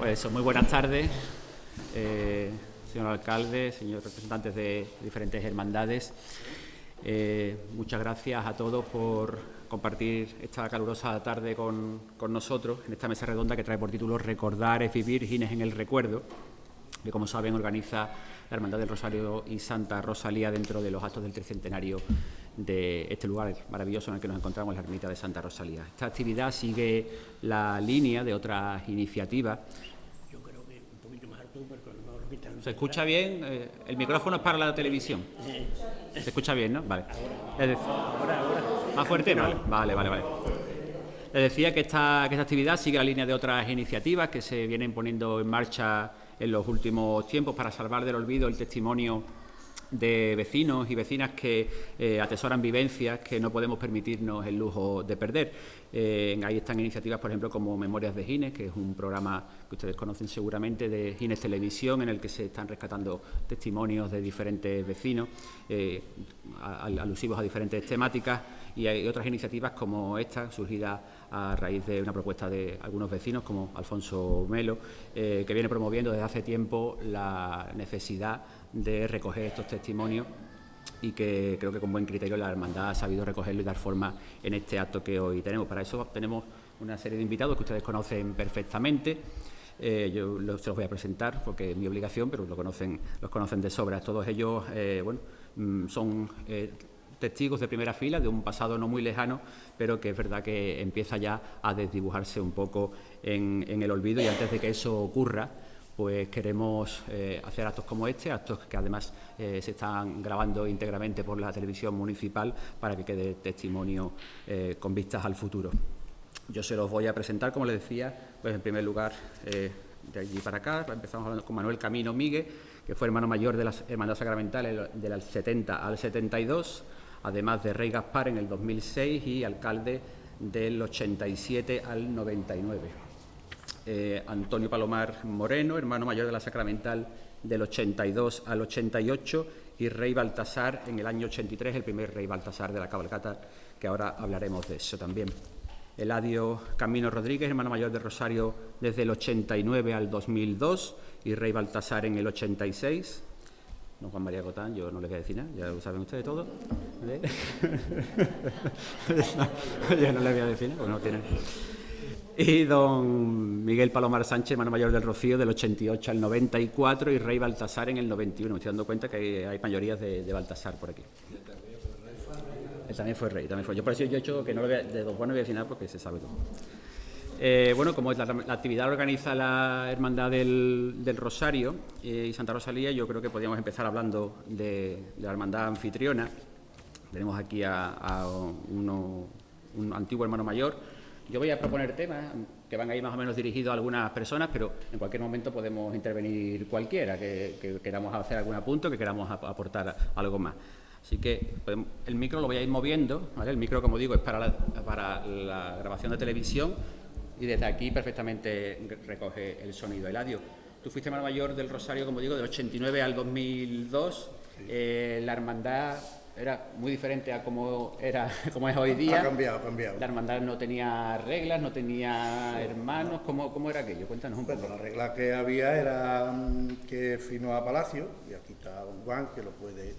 Pues muy buenas tardes, señor alcalde, señores representantes de diferentes hermandades. Muchas gracias a todos por compartir esta calurosa tarde con nosotros en esta mesa redonda que trae por título Recordar es vivir, Gines en el recuerdo, que como saben organiza la Hermandad del Rosario y Santa Rosalía dentro de los actos del tricentenario de este lugar maravilloso en el que nos encontramos, la ermita de Santa Rosalía. Esta actividad sigue la línea de otras iniciativas. Yo creo que un poquito más alto, porque no lo quitan. ¿Se escucha bien? El micrófono es para la televisión. ¿Se escucha bien, no? Vale. Ahora. ¿Más fuerte? Vale. Les decía que esta actividad sigue la línea de otras iniciativas que se vienen poniendo en marcha en los últimos tiempos para salvar del olvido el testimonio de vecinos y vecinas que atesoran vivencias que no podemos permitirnos el lujo de perder. Ahí están iniciativas, por ejemplo, como Memorias de Gines, que es un programa que ustedes conocen seguramente de Gines Televisión, en el que se están rescatando testimonios de diferentes vecinos, alusivos a diferentes temáticas, y hay otras iniciativas como esta, surgida a raíz de una propuesta de algunos vecinos, como Alfonso Melo, que viene promoviendo desde hace tiempo la necesidad de recoger estos testimonios y que creo que con buen criterio la hermandad ha sabido recogerlo y dar forma en este acto que hoy tenemos. Para eso tenemos una serie de invitados que ustedes conocen perfectamente. Yo se los voy a presentar porque es mi obligación, pero los conocen de sobra. Todos ellos son testigos de primera fila de un pasado no muy lejano, pero que es verdad que empieza ya a desdibujarse un poco en el olvido, y antes de que eso ocurra, pues queremos hacer actos como este, actos que además se están grabando íntegramente por la televisión municipal para que quede testimonio con vistas al futuro. Yo se los voy a presentar, como les decía, pues en primer lugar, de allí para acá, empezamos hablando con Manuel Camino Míguez, que fue hermano mayor de las Hermandades Sacramentales del 70 al 72, además de Rey Gaspar en el 2006 y alcalde del 87 al 99. Antonio Palomar Moreno, hermano mayor de la Sacramental del 82 al 88, y Rey Baltasar en el año 83, el primer Rey Baltasar de la cabalgata, que ahora hablaremos de eso también. Eladio Camino Rodríguez, hermano mayor de Rosario desde el 89 al 2002, y Rey Baltasar en el 86. Don Juan María Cotán, yo no le voy a decir nada, ya lo saben ustedes todo. Ya no le voy a decir nada, porque no tienen. Y don Miguel Palomar Sánchez, hermano mayor del Rocío, del 88 al 94, y Rey Baltasar en el 91. Me estoy dando cuenta que hay mayorías de Baltasar por aquí. También fue rey. Yo por eso yo he hecho que no de don Juan no voy a decir nada porque se sabe todo. Como la actividad la organiza la Hermandad del Rosario y Santa Rosalía, yo creo que podríamos empezar hablando de la hermandad anfitriona. Tenemos aquí a un antiguo hermano mayor. Yo voy a proponer temas que van a ir más o menos dirigidos a algunas personas, pero en cualquier momento podemos intervenir cualquiera, que queramos hacer algún apunto, que queramos aportar algo más. Así que el micro lo voy a ir moviendo, ¿vale? El micro, como digo, es para la grabación de televisión, y desde aquí perfectamente recoge el sonido. Eladio, tú fuiste hermano mayor del Rosario, como digo, del 89 al 2002. La hermandad era muy diferente a como es hoy día. Ha cambiado. La hermandad no tenía reglas, no tenía hermanos. ¿Cómo era aquello? Cuéntanos un poco. Bueno, la regla que había era que fuimos a Palacio, y aquí está don Juan, que lo puede...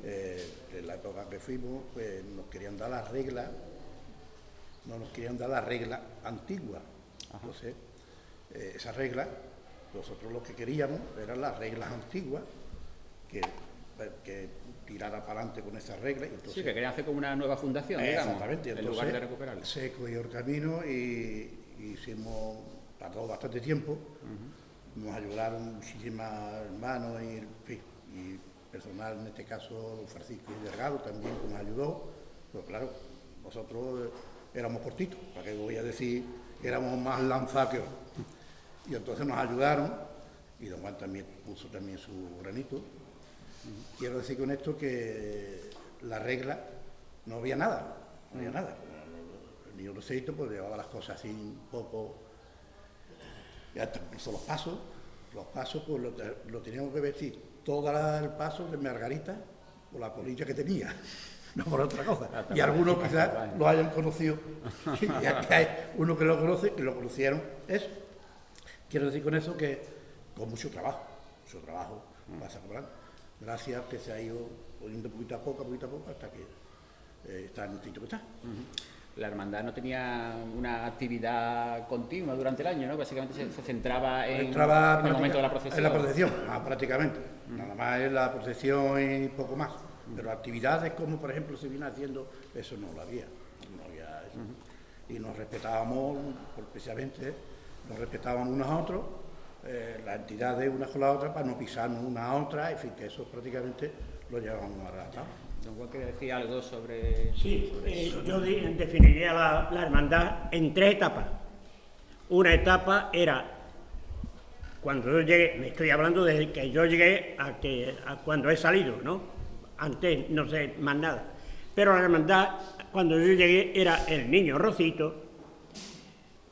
en la época que fuimos, pues nos querían dar las reglas, no nos querían dar las reglas antiguas. Entonces, esas reglas, nosotros lo que queríamos eran las reglas antiguas, que tirara para adelante con esas reglas. Entonces, sí, que querían hacer como una nueva fundación, digamos, exactamente. Entonces, en lugar de recuperarla. Se cogió el camino y hicimos, tardó bastante tiempo, nos ayudaron muchísimos hermanos y personal, en este caso don Francisco Delgado también, que nos ayudó, pero claro, nosotros éramos cortitos, para que voy a decir que éramos más lanzados que otros. Y entonces nos ayudaron, y don Juan también puso también su granito. Quiero decir con esto que la regla no había nada. El niño Roserito pues llevaba las cosas así un poco, y hasta incluso los pasos pues lo teníamos que vestir todo el paso de Margarita por la polilla que tenía, no por otra cosa. Y algunos quizás lo hayan conocido, y acá hay uno que lo conoce, que lo conocieron, eso. Quiero decir con eso que con mucho trabajo vas a cobrar. Gracias que se ha ido poniendo poquito a poco, hasta que está en el sitio que está. La hermandad no tenía una actividad continua durante el año, ¿no? Básicamente se centraba en el momento de la procesión. En la procesión, prácticamente. Nada más es la procesión y poco más. Pero actividades como, por ejemplo, se viene haciendo, eso no lo había. Eso. Y nos respetábamos, especialmente, nos respetábamos unos a otros, las entidades unas con las otras, para no pisarnos unas a otras, en fin, que eso prácticamente lo llevábamos a relatar. Don Juan, ¿quiere decir algo sobre...? Sí, yo definiría la hermandad en 3 etapas. Una etapa era cuando yo llegué, me estoy hablando desde que yo llegué a cuando he salido, ¿no? Antes no sé más nada. Pero la hermandad, cuando yo llegué, era el niño Rosito,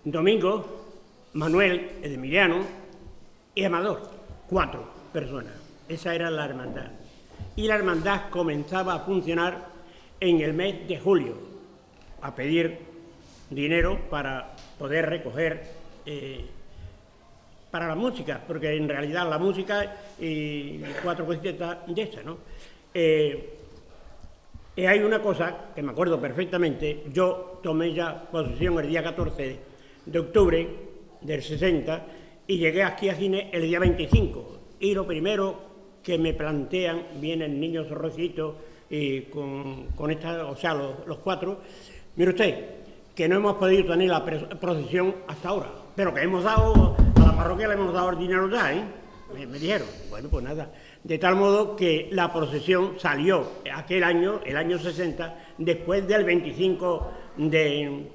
Domingo, Manuel, el Emiliano y Amador. 4 personas. Esa era la hermandad. Y la hermandad comenzaba a funcionar en el mes de julio, a pedir dinero para poder recoger para la música, porque en realidad la música y 4 cositas de esas, ¿no? Hay una cosa que me acuerdo perfectamente. Yo tomé ya posesión el día 14 de octubre del 60 y llegué aquí a Gines el día 25. Y lo primero que me plantean, viene el niño Rosito y con esta, o sea, los 4, mire usted, que no hemos podido tener la procesión hasta ahora, pero que hemos dado, a la parroquia le hemos dado el dinero ya, ¿eh? Me dijeron, bueno, pues nada, de tal modo que la procesión salió aquel año, el año 60, después del 25 de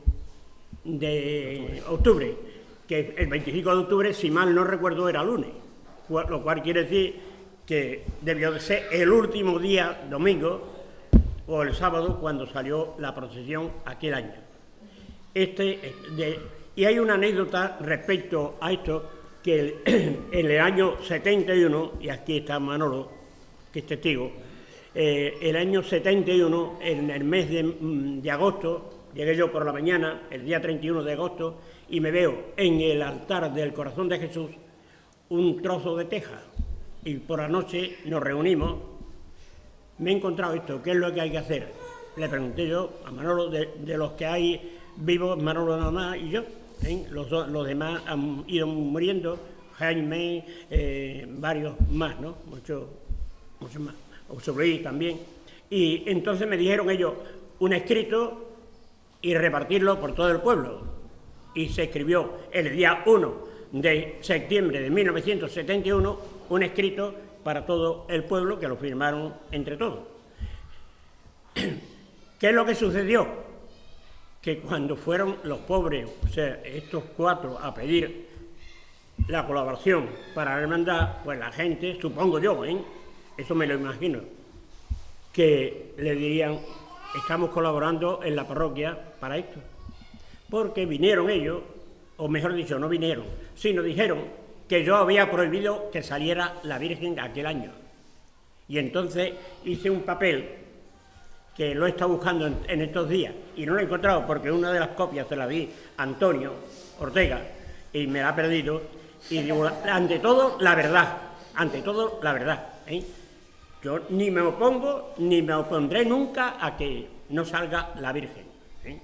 octubre, que el 25 de octubre, si mal no recuerdo, era lunes, lo cual quiere decir que debió de ser el último día, domingo, o el sábado, cuando salió la procesión aquel año. Y hay una anécdota respecto a esto, que en el año 71, y aquí está Manolo, que es testigo, el año 71, en el mes de agosto, llegué yo por la mañana, el día 31 de agosto, y me veo en el altar del Corazón de Jesús un trozo de teja. Y por la noche nos reunimos, me he encontrado esto, ¿qué es lo que hay que hacer? Le pregunté yo a Manolo, de los que hay vivos, Manolo nada más y yo, ¿eh? Los demás han ido muriendo, Jaime, varios más, ¿no? Muchos más, José también. Y entonces me dijeron ellos un escrito y repartirlo por todo el pueblo. Y se escribió el día 1 de septiembre de 1971 un escrito para todo el pueblo, que lo firmaron entre todos. ¿Qué es lo que sucedió? Que cuando fueron los pobres, o sea, estos 4 a pedir la colaboración para la hermandad, pues la gente, supongo yo, eso me lo imagino, que le dirían, estamos colaborando en la parroquia para esto. Porque vinieron ellos, o mejor dicho, no vinieron, sino dijeron que yo había prohibido que saliera la Virgen aquel año. Y entonces hice un papel que lo he estado buscando en estos días y no lo he encontrado porque una de las copias se la di a Antonio Ortega y me la ha perdido. Y digo, ante todo, la verdad, ¿eh? Yo ni me opongo ni me opondré nunca a que no salga la Virgen, ¿eh?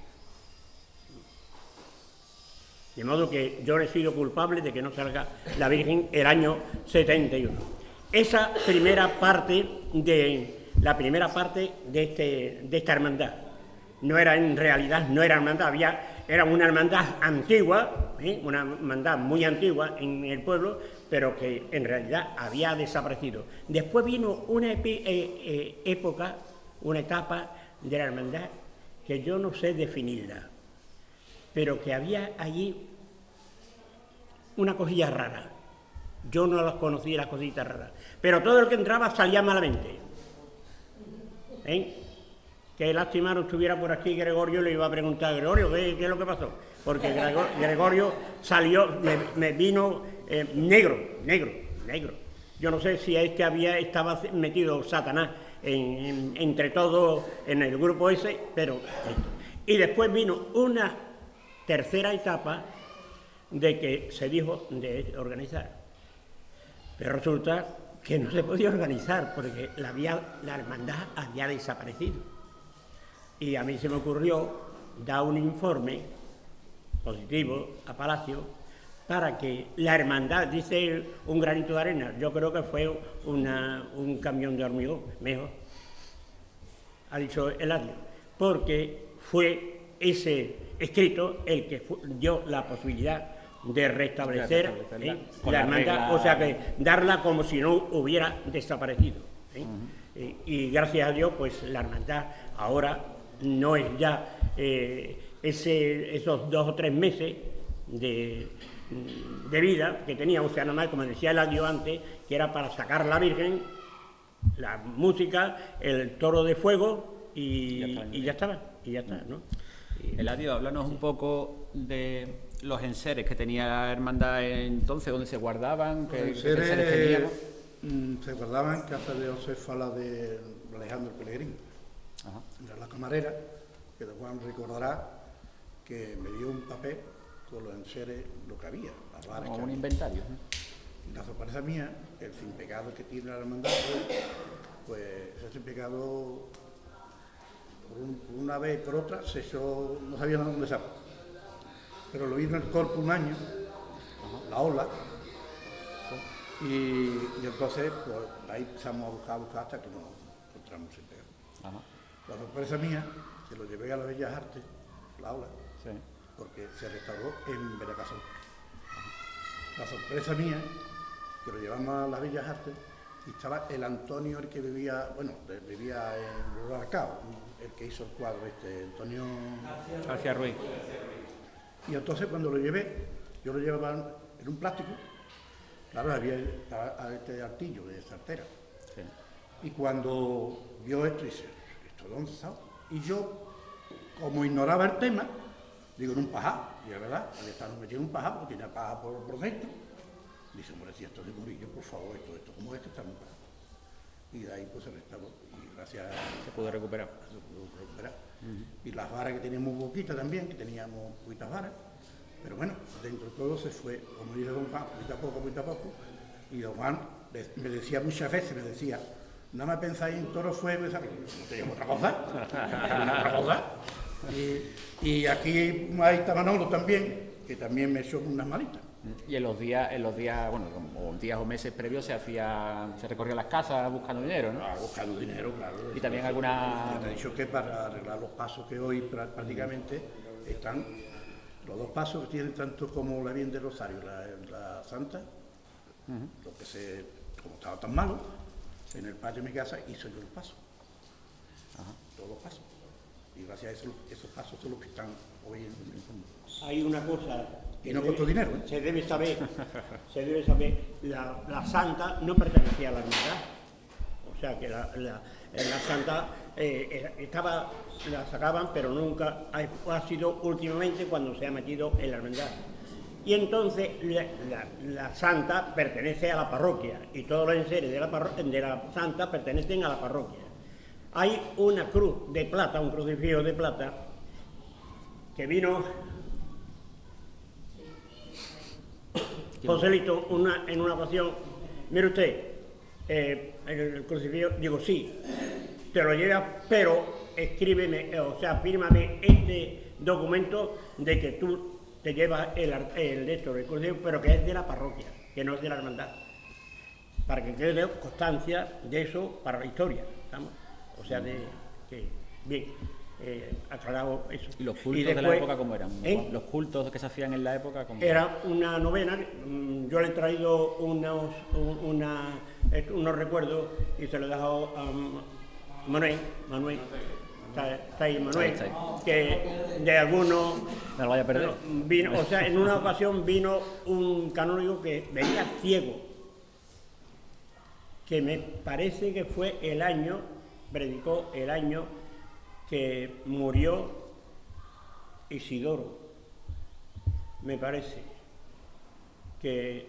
De modo que yo he sido culpable de que no salga la Virgen el año 71. Esa primera parte de esta hermandad no era en realidad, no era hermandad, era una hermandad antigua, una hermandad muy antigua en el pueblo, pero que en realidad había desaparecido. Después vino una época, una etapa de la hermandad que yo no sé definirla, pero que había allí una cosilla rara. Yo no las conocía, las cositas raras, pero todo el que entraba salía malamente. Qué lástima no estuviera por aquí Gregorio, le iba a preguntar a Gregorio qué es lo que pasó, porque Gregorio salió, me vino negro. Yo no sé si es que estaba metido Satanás entre todos en el grupo ese, pero... Y después vino una tercera etapa de que se dijo de organizar. Pero resulta que no se podía organizar porque la hermandad había desaparecido. Y a mí se me ocurrió dar un informe positivo a Palacio para que la hermandad, dice un granito de arena, yo creo que fue un camión de hormigón, mejor, ha dicho Eladio, porque fue ese escrito el que dio la posibilidad de restablecer la hermandad, o sea que darla como si no hubiera desaparecido. Y gracias a Dios, pues la hermandad ahora no es ya esos 2 o 3 meses de vida que tenía, o sea, nada más, como decía Eladio antes, que era para sacar la Virgen, la música, el toro de fuego y ya estaba, ¿no? Eladio, háblanos un poco de los enseres que tenía la hermandad entonces, dónde se guardaban, qué enseres teníamos. Se guardaban en casa de Josefala de Alejandro Pellegrín. Ajá. Era la camarera, que don Juan recordará que me dio un papel con los enseres, lo que había, las varas. Como un inventario. La sorpresa mía, el sin pecado que tiene la hermandad, pues ese sin pecado, por una vez y por otra, se echó, no sabía dónde estaba. Pero lo vi en el corpo un año, la ola, y entonces pues, ahí empezamos a buscar hasta que nos encontramos sin pecado. Ajá. La sorpresa mía, que lo llevé a las Bellas Artes, la ola, Sí. porque se restauró en Benacasón. La sorpresa mía, que lo llevamos a las Bellas Artes, y estaba el Antonio, el que vivía en los Arcaos, el que hizo el cuadro Antonio García Ruiz. Y entonces cuando lo llevé, yo lo llevaba en un plástico, claro, había este artillo de sartera. Sí. Y cuando vio esto, dice, ¿esto dónde está? Y yo, como ignoraba el tema, digo, en un pajar, y es verdad, había estado metido en un pajar, porque tenía paja por dentro. Dice, hombre, si esto es de Murillo, por favor, esto como este está en un pajar. Y de ahí pues se restauró, y gracias a Se pudo recuperar. se pudo recuperar. Y las varas que teníamos poquitas también, que teníamos poquitas varas, pero bueno, dentro de todo se fue, como dice don Juan, poquito a poco, y don Juan me decía muchas veces, no me pensáis en toro fuego, ¿sabes? No teníamos otra cosa. Y aquí ahí está Manolo también, que también me echó unas malitas. Y en los días, bueno, como días o meses previos se recorría las casas buscando dinero, ¿no? Buscando dinero, claro. Y también alguna... Ya te he dicho que para arreglar los pasos que hoy prácticamente están, los 2 pasos que tienen tanto como la Virgen de Rosario, la Santa, lo que como estaba tan malo, en el patio de mi casa hice yo los pasos. Todos los pasos. Y gracias a eso, esos pasos son los que están hoy en el mundo. Hay una cosa y no costó dinero, ¿eh? Se debe saber, la Santa no pertenecía a la hermandad. O sea que la Santa la sacaban, pero nunca ha sido últimamente cuando se ha metido en la hermandad. Y entonces la Santa pertenece a la parroquia y todos los enseres de la Santa pertenecen a la parroquia. Hay una cruz de plata, un crucifijo de plata, que vino Joselito en una ocasión, mire usted, el crucifijo, digo, sí, te lo llevas, pero escríbeme, o sea, fírmame este documento de que tú te llevas el crucifijo, pero que es de la parroquia, que no es de la hermandad, para que quede constancia de eso para la historia, ¿estamos? O sea, bien, aclarado eso. ¿Y los cultos de la época cómo eran? ¿Los cultos que se hacían en la época cómo eran? Era una novena, yo le he traído unos recuerdos y se los he dejado a Manuel, está ahí Manuel, que de algunos... No lo vaya a perder. Vino, o sea, en una ocasión vino un canónigo que venía ciego, que me parece que fue predicó el año que murió Isidoro, me parece, que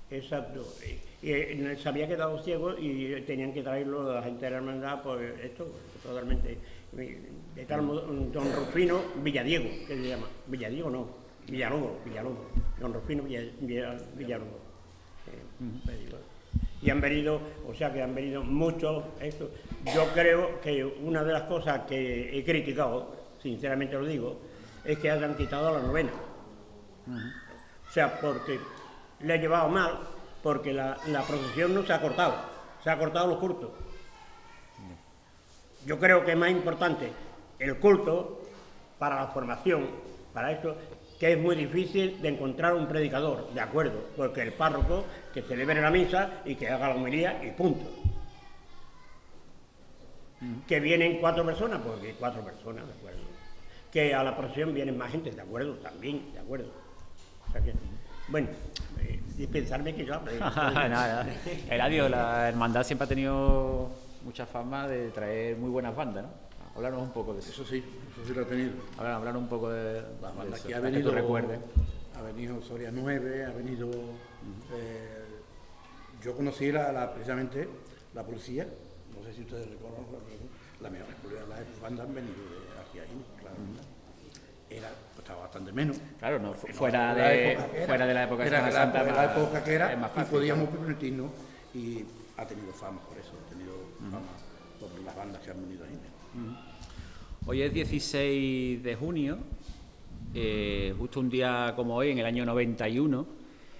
exacto, y se había quedado ciego y tenían que traerlo a la gente de la hermandad, pues esto, totalmente, de tal modo, don Rufino Villadiego, que se llama, Villadiego no, Villalobos, don Rufino Villalobos. Y han venido, o sea que han venido muchos. Yo creo que una de las cosas que he criticado, sinceramente lo digo, es que hayan quitado la novena. O sea, porque le he llevado mal, porque la procesión no se ha cortado los cultos. Yo creo que es más importante el culto para la formación, para esto, que es muy difícil de encontrar un predicador, de acuerdo, porque el párroco que celebre la misa y que haga la homilía y punto. Que vienen 4 personas, pues 4 personas, de acuerdo. Que a la procesión vienen más gente, de acuerdo, también, de acuerdo. O sea que, bueno, dispensarme que yo hable. Nada. Eladio, la hermandad siempre ha tenido mucha fama de traer muy buenas bandas, ¿no? Hablarnos un poco de eso. Eso sí lo ha tenido. Hablar un poco de Las bandas eso, que ha para venido, que tú recuerdes. ha venido Soria 9, ha venido... yo conocí precisamente la policía, no sé si ustedes recuerdan, las bandas han venido de aquí a ahí, claro. Estaba bastante menos. Claro, no, Porque fuera de la época de Semana Santa. Era la época que era, es más y fácil, podíamos permitirnos, y ha tenido fama por eso, ha tenido fama por las bandas que han venido ahí. Hoy es 16 de junio, justo un día como hoy, en el año 91,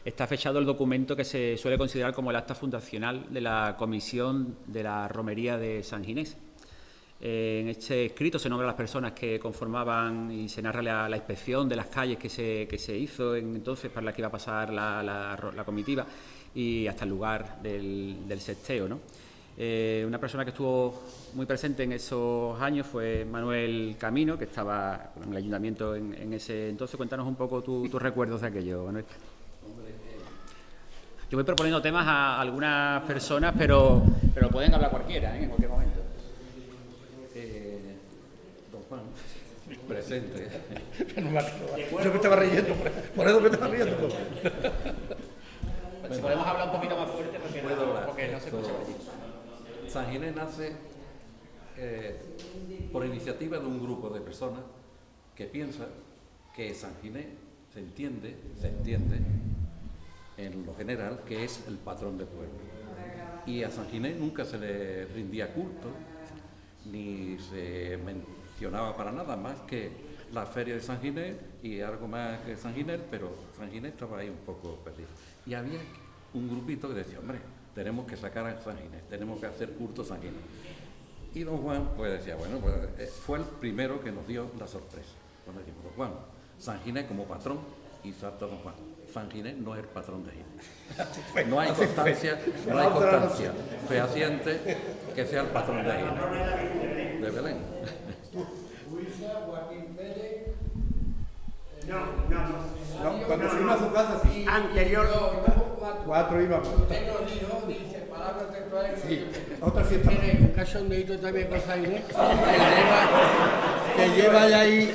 está fechado el documento que se suele considerar como el acta fundacional de la Comisión de la Romería de San Ginés. En este escrito se nombran las personas que conformaban y se narra la inspección de las calles que se hizo entonces para la que iba a pasar la comitiva y hasta el lugar del sexteo, ¿no? Una persona que estuvo muy presente en esos años fue Manuel Camino, que estaba en el ayuntamiento en ese entonces. Cuéntanos un poco tus recuerdos de aquello, Manuel. Yo voy proponiendo temas a algunas personas, pero pueden hablar cualquiera, en cualquier momento. Don Juan, presente. Yo me estaba riendo, por eso me estaba riendo. Si podemos hablar un poquito más fuerte porque no se escucha allí. San Ginés nace por iniciativa de un grupo de personas que piensa que San Ginés se entiende en lo general que es el patrón del pueblo. Y a San Ginés nunca se le rindía culto, ni se mencionaba para nada más que la feria de San Ginés y algo más que San Ginés, pero San Ginés estaba ahí un poco perdido. Y había un grupito que decía, hombre, tenemos que sacar a San Ginés, tenemos que hacer culto a San Ginés. Y don Juan pues decía, bueno, pues fue el primero que nos dio la sorpresa. Cuando dijimos, don Juan, San Ginés como patrón, y salta don Juan, San Ginés no es el patrón de Ginés. No hay constancia fehaciente que sea el patrón de Ginés. De Belén. No, cuando fuimos a su casa, sí. Anterior. 4 íbamos. Usted nos dijo, dice, palabras textuales. Sí, otra fiesta. Tiene un cachondeito también con San Ginés, que lleva ya ahí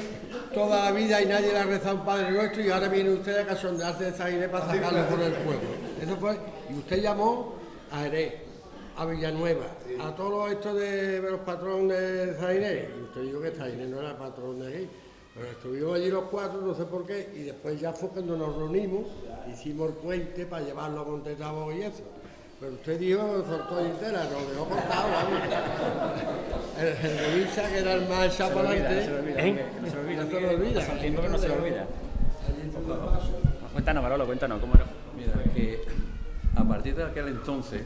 toda la vida y nadie le ha rezado un Padre Nuestro y ahora viene usted a cachondearse de San Ginés para sacarlo por el pueblo. Eso fue, y usted llamó a Jerez, a Villanueva, a todos estos de los patrones de San Ginés. Y usted dijo que San Ginés no era patrón de aquí. Pero estuvimos allí los 4, no sé por qué, y después ya fue cuando nos reunimos, hicimos el puente para llevarlo a Montetabo y eso. Pero usted dijo, soltó entera, nos dejó cortado, vamos. El revisa, que era el más echado para adelante. No se olvida. No se lo olvida. Pasa el tiempo que no se lo olvida. Cuéntanos, Manolo, cuéntanos, ¿cómo era? Mira, que a partir de aquel entonces,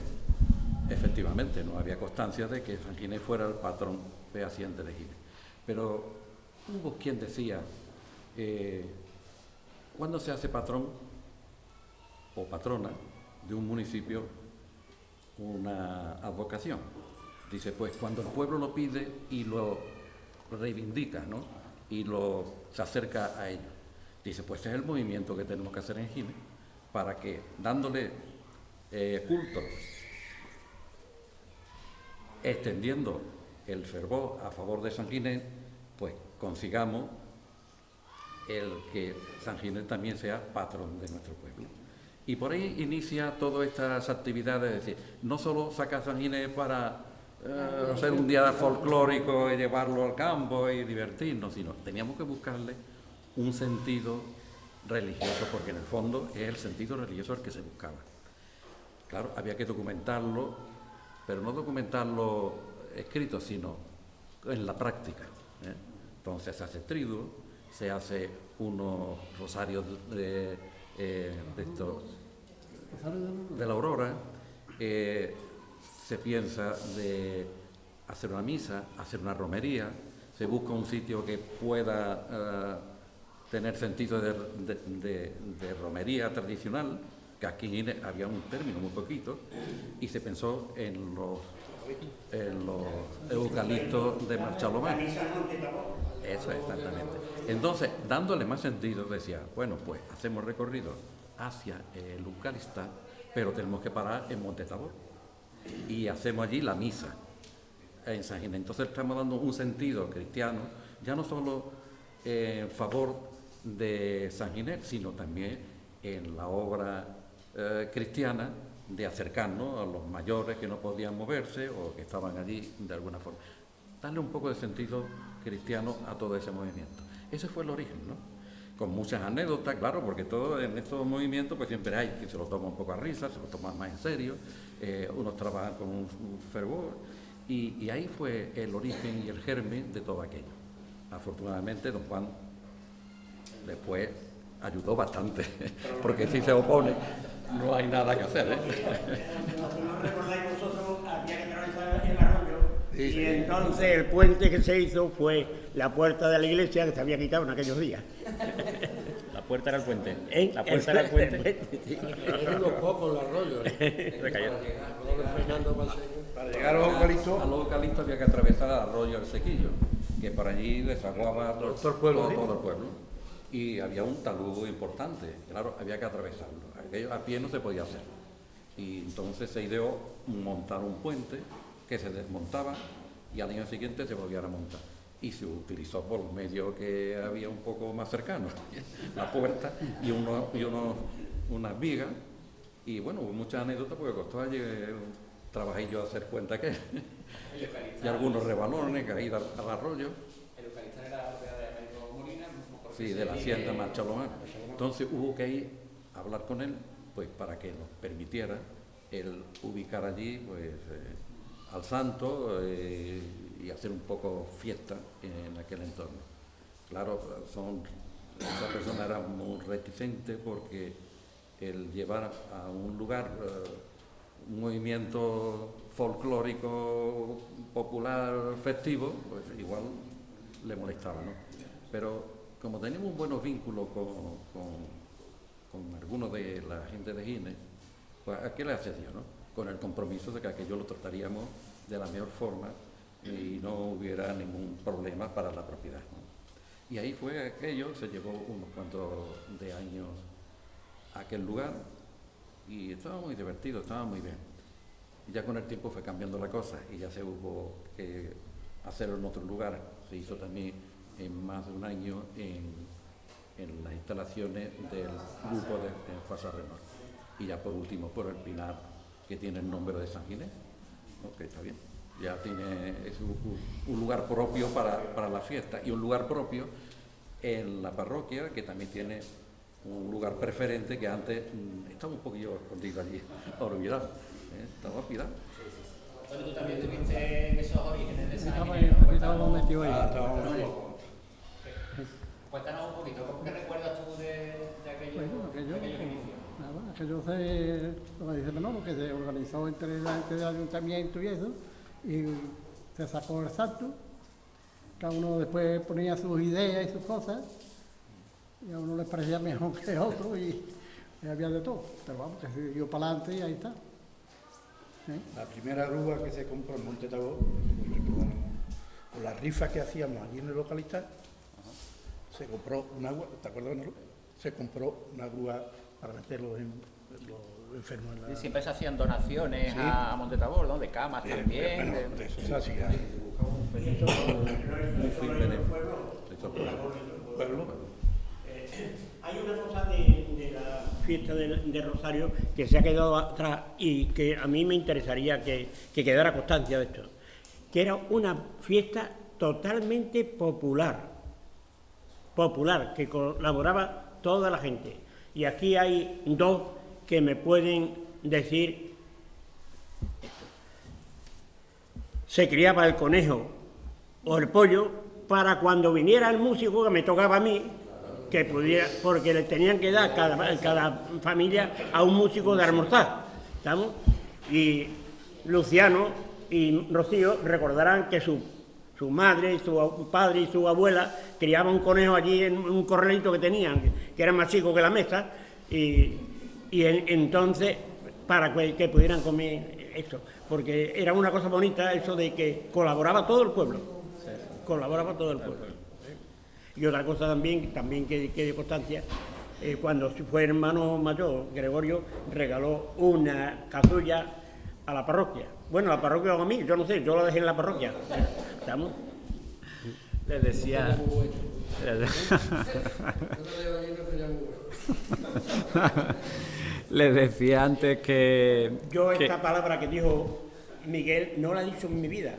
efectivamente, no había constancia de que San Ginés fuera el patrón fehaciente de Ginés. Pero hubo quien decía, ¿cuándo se hace patrón o patrona de un municipio una advocación? Dice, pues cuando el pueblo lo pide y lo reivindica, ¿no? Y se acerca a ello. Dice, pues es el movimiento que tenemos que hacer en Ginés para que, dándole culto, extendiendo el fervor a favor de San Ginés, pues consigamos el que San Ginés también sea patrón de nuestro pueblo. Y por ahí inicia todas estas actividades, es decir, no solo saca San Ginés para hacer un día folclórico y llevarlo al campo y divertirnos, sino teníamos que buscarle un sentido religioso, porque en el fondo es el sentido religioso el que se buscaba. Claro, había que documentarlo, pero no documentarlo escrito, sino en la práctica, ¿eh? Entonces se hace triduo, se hace unos rosarios de la aurora, se piensa de hacer una misa, hacer una romería, se busca un sitio que pueda tener sentido de romería tradicional, que aquí había un término muy poquito, y se pensó en los eucaliptos de Marchalomán. Eso, exactamente. Entonces, dándole más sentido, decía, bueno, pues hacemos recorrido hacia el Eucaristá, pero tenemos que parar en Monte Tabor y hacemos allí la misa en San Ginés. Entonces estamos dando un sentido cristiano, ya no solo en favor de San Ginés, sino también en la obra cristiana de acercarnos a los mayores que no podían moverse o que estaban allí de alguna forma. Darle un poco de sentido cristiano a todo ese movimiento. Ese fue el origen, ¿no? Con muchas anécdotas, claro, porque todo en estos movimientos pues siempre hay que se lo toma un poco a risa, se lo toman más en serio, unos trabajan con un fervor, y ahí fue el origen y el germen de todo aquello. Afortunadamente, don Juan después ayudó bastante, porque si se opone no hay nada que hacer, ¿eh? ¿No recordáis vosotros? Había que atravesar el arroyo, y entonces el puente que se hizo fue la puerta de la iglesia que se había quitado en aquellos días. La puerta era el puente. La puerta era el puente. Unos pocos el arroyo. Para llegar a los eucaliptos. A los eucaliptos había que atravesar el arroyo del Sequillo, que por allí desaguaba todo el pueblo. Y había un talud importante, claro, había que atravesarlo. Aquello a pie no se podía hacer. Y entonces se ideó montar un puente que se desmontaba y al año siguiente se volviera a montar. Y se utilizó por los medios que había un poco más cercanos, la puerta y unas vigas. Y bueno, hubo muchas anécdotas porque costó allí un trabajillo hacer cuenta que y algunos rebalones caídos al arroyo. El eucalipto era de Américo Molina, sí, de la hacienda Marchalomán. Entonces hubo que ir a hablar con él, pues para que nos permitiera el ubicar allí, pues al santo y hacer un poco fiesta en aquel entorno. Claro, esa persona era muy reticente porque el llevar a un lugar un movimiento folclórico, popular, festivo, pues igual le molestaba, ¿no? Pero como teníamos buenos vínculos con algunos de la gente de Gines, pues ¿a qué le accedió, no? Con el compromiso de que aquello lo trataríamos de la mejor forma y no hubiera ningún problema para la propiedad, ¿no? Y ahí fue aquello, se llevó unos cuantos de años a aquel lugar y estaba muy divertido, estaba muy bien. Y ya con el tiempo fue cambiando la cosa y ya se hubo que hacerlo en otro lugar. Se hizo también en más de un año en las instalaciones del grupo de Fasa Renor. Y ya por último por el Pinar, que tiene el nombre de San Ginés, ¿no? Que está bien. Ya tiene un lugar propio para la fiesta y un lugar propio en la parroquia, que también tiene un lugar preferente que antes estaba un poquillo escondido allí, olvidado, estaba olvidado. Bueno, tú también estuviste en esos orígenes de San Ginés, ¿no? Estábamos metidos ahí. Cuéntanos un poquito, ¿qué recuerdas tú de aquellos inicios? Nada, aquello como dice Manolo, que se organizó entre la gente del ayuntamiento y eso, y se sacó el santo, cada uno después ponía sus ideas y sus cosas, y a uno les parecía mejor que a otro, y había de todo, pero vamos, que se dio para adelante y ahí está. ¿Sí? La primera grúa que se compró en Monte Tabor, con las rifas que hacíamos allí en el localista, se compró una grúa, ¿te acuerdas, Manolo? Se compró una grúa para meterlos en los enfermos en la... Y siempre se hacían donaciones a Monte Tabor, ¿no? De camas también. Bueno, de eso se hacía. Muy firme en el pueblo. Hay una cosa de la fiesta de Rosario que se ha quedado atrás y que a mí me interesaría que quedara constancia de esto, que era una fiesta totalmente popular, que colaboraba toda la gente. Y aquí hay dos que me pueden decir esto. Se criaba el conejo o el pollo para cuando viniera el músico que me tocaba a mí, que pudiera, porque le tenían que dar cada familia a un músico de almorzar, ¿estamos? Y Luciano y Rocío recordarán que su madre, su padre y su abuela criaban un conejo allí en un corralito que tenían, que era más chico que la mesa, y entonces, para que pudieran comer esto, porque era una cosa bonita eso de que colaboraba todo el pueblo, colaboraba todo el pueblo. Y otra cosa también que de constancia, cuando fue hermano mayor, Gregorio regaló una cazulla a la parroquia. Bueno, la parroquia o a mí, yo no sé, yo la dejé en la parroquia. ¿Estamos? Les decía... Les decía antes que... Yo esta palabra que dijo Miguel no la he dicho en mi vida.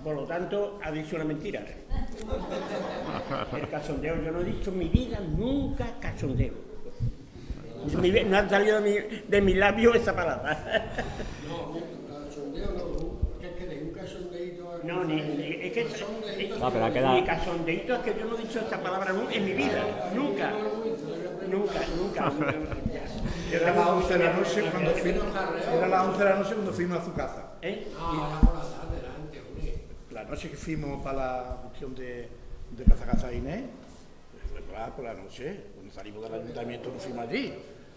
Por lo tanto, ha dicho una mentira. El cachondeo, yo no he dicho en mi vida nunca cachondeo. No ha salido de mi labio esa palabra. No, cachondeo no, ¿qué queréis? ¿Un cachondeito? No, es que No, pero ha quedado... ni cachondeito, es que yo no he dicho esta palabra en mi vida, nunca. Era las 11 de la noche cuando fuimos a su casa. La noche que fuimos para la cuestión de Plaza Casa Inés, por la noche, cuando salimos del ayuntamiento nos fuimos allí.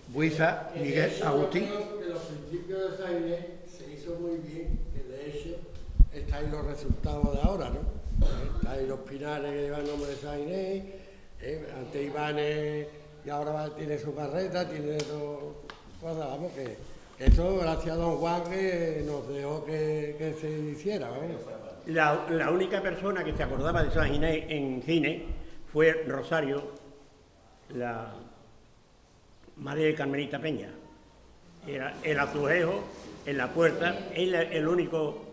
Buiza, Miguel, Agustín. En los principios de San Inés se hizo muy bien, que de hecho están ahí los resultados de ahora, ¿no? Están ahí los pinares que llevan el nombre de San Inés, antes Ibanes y ahora tiene su carreta, tiene dos cosas, vamos, que eso gracias a don Juan que nos dejó que se hiciera, vamos. La única persona que se acordaba de San Ginés en Gine fue Rosario, la madre de Carmelita Peña. Era el azulejo en la puerta, el único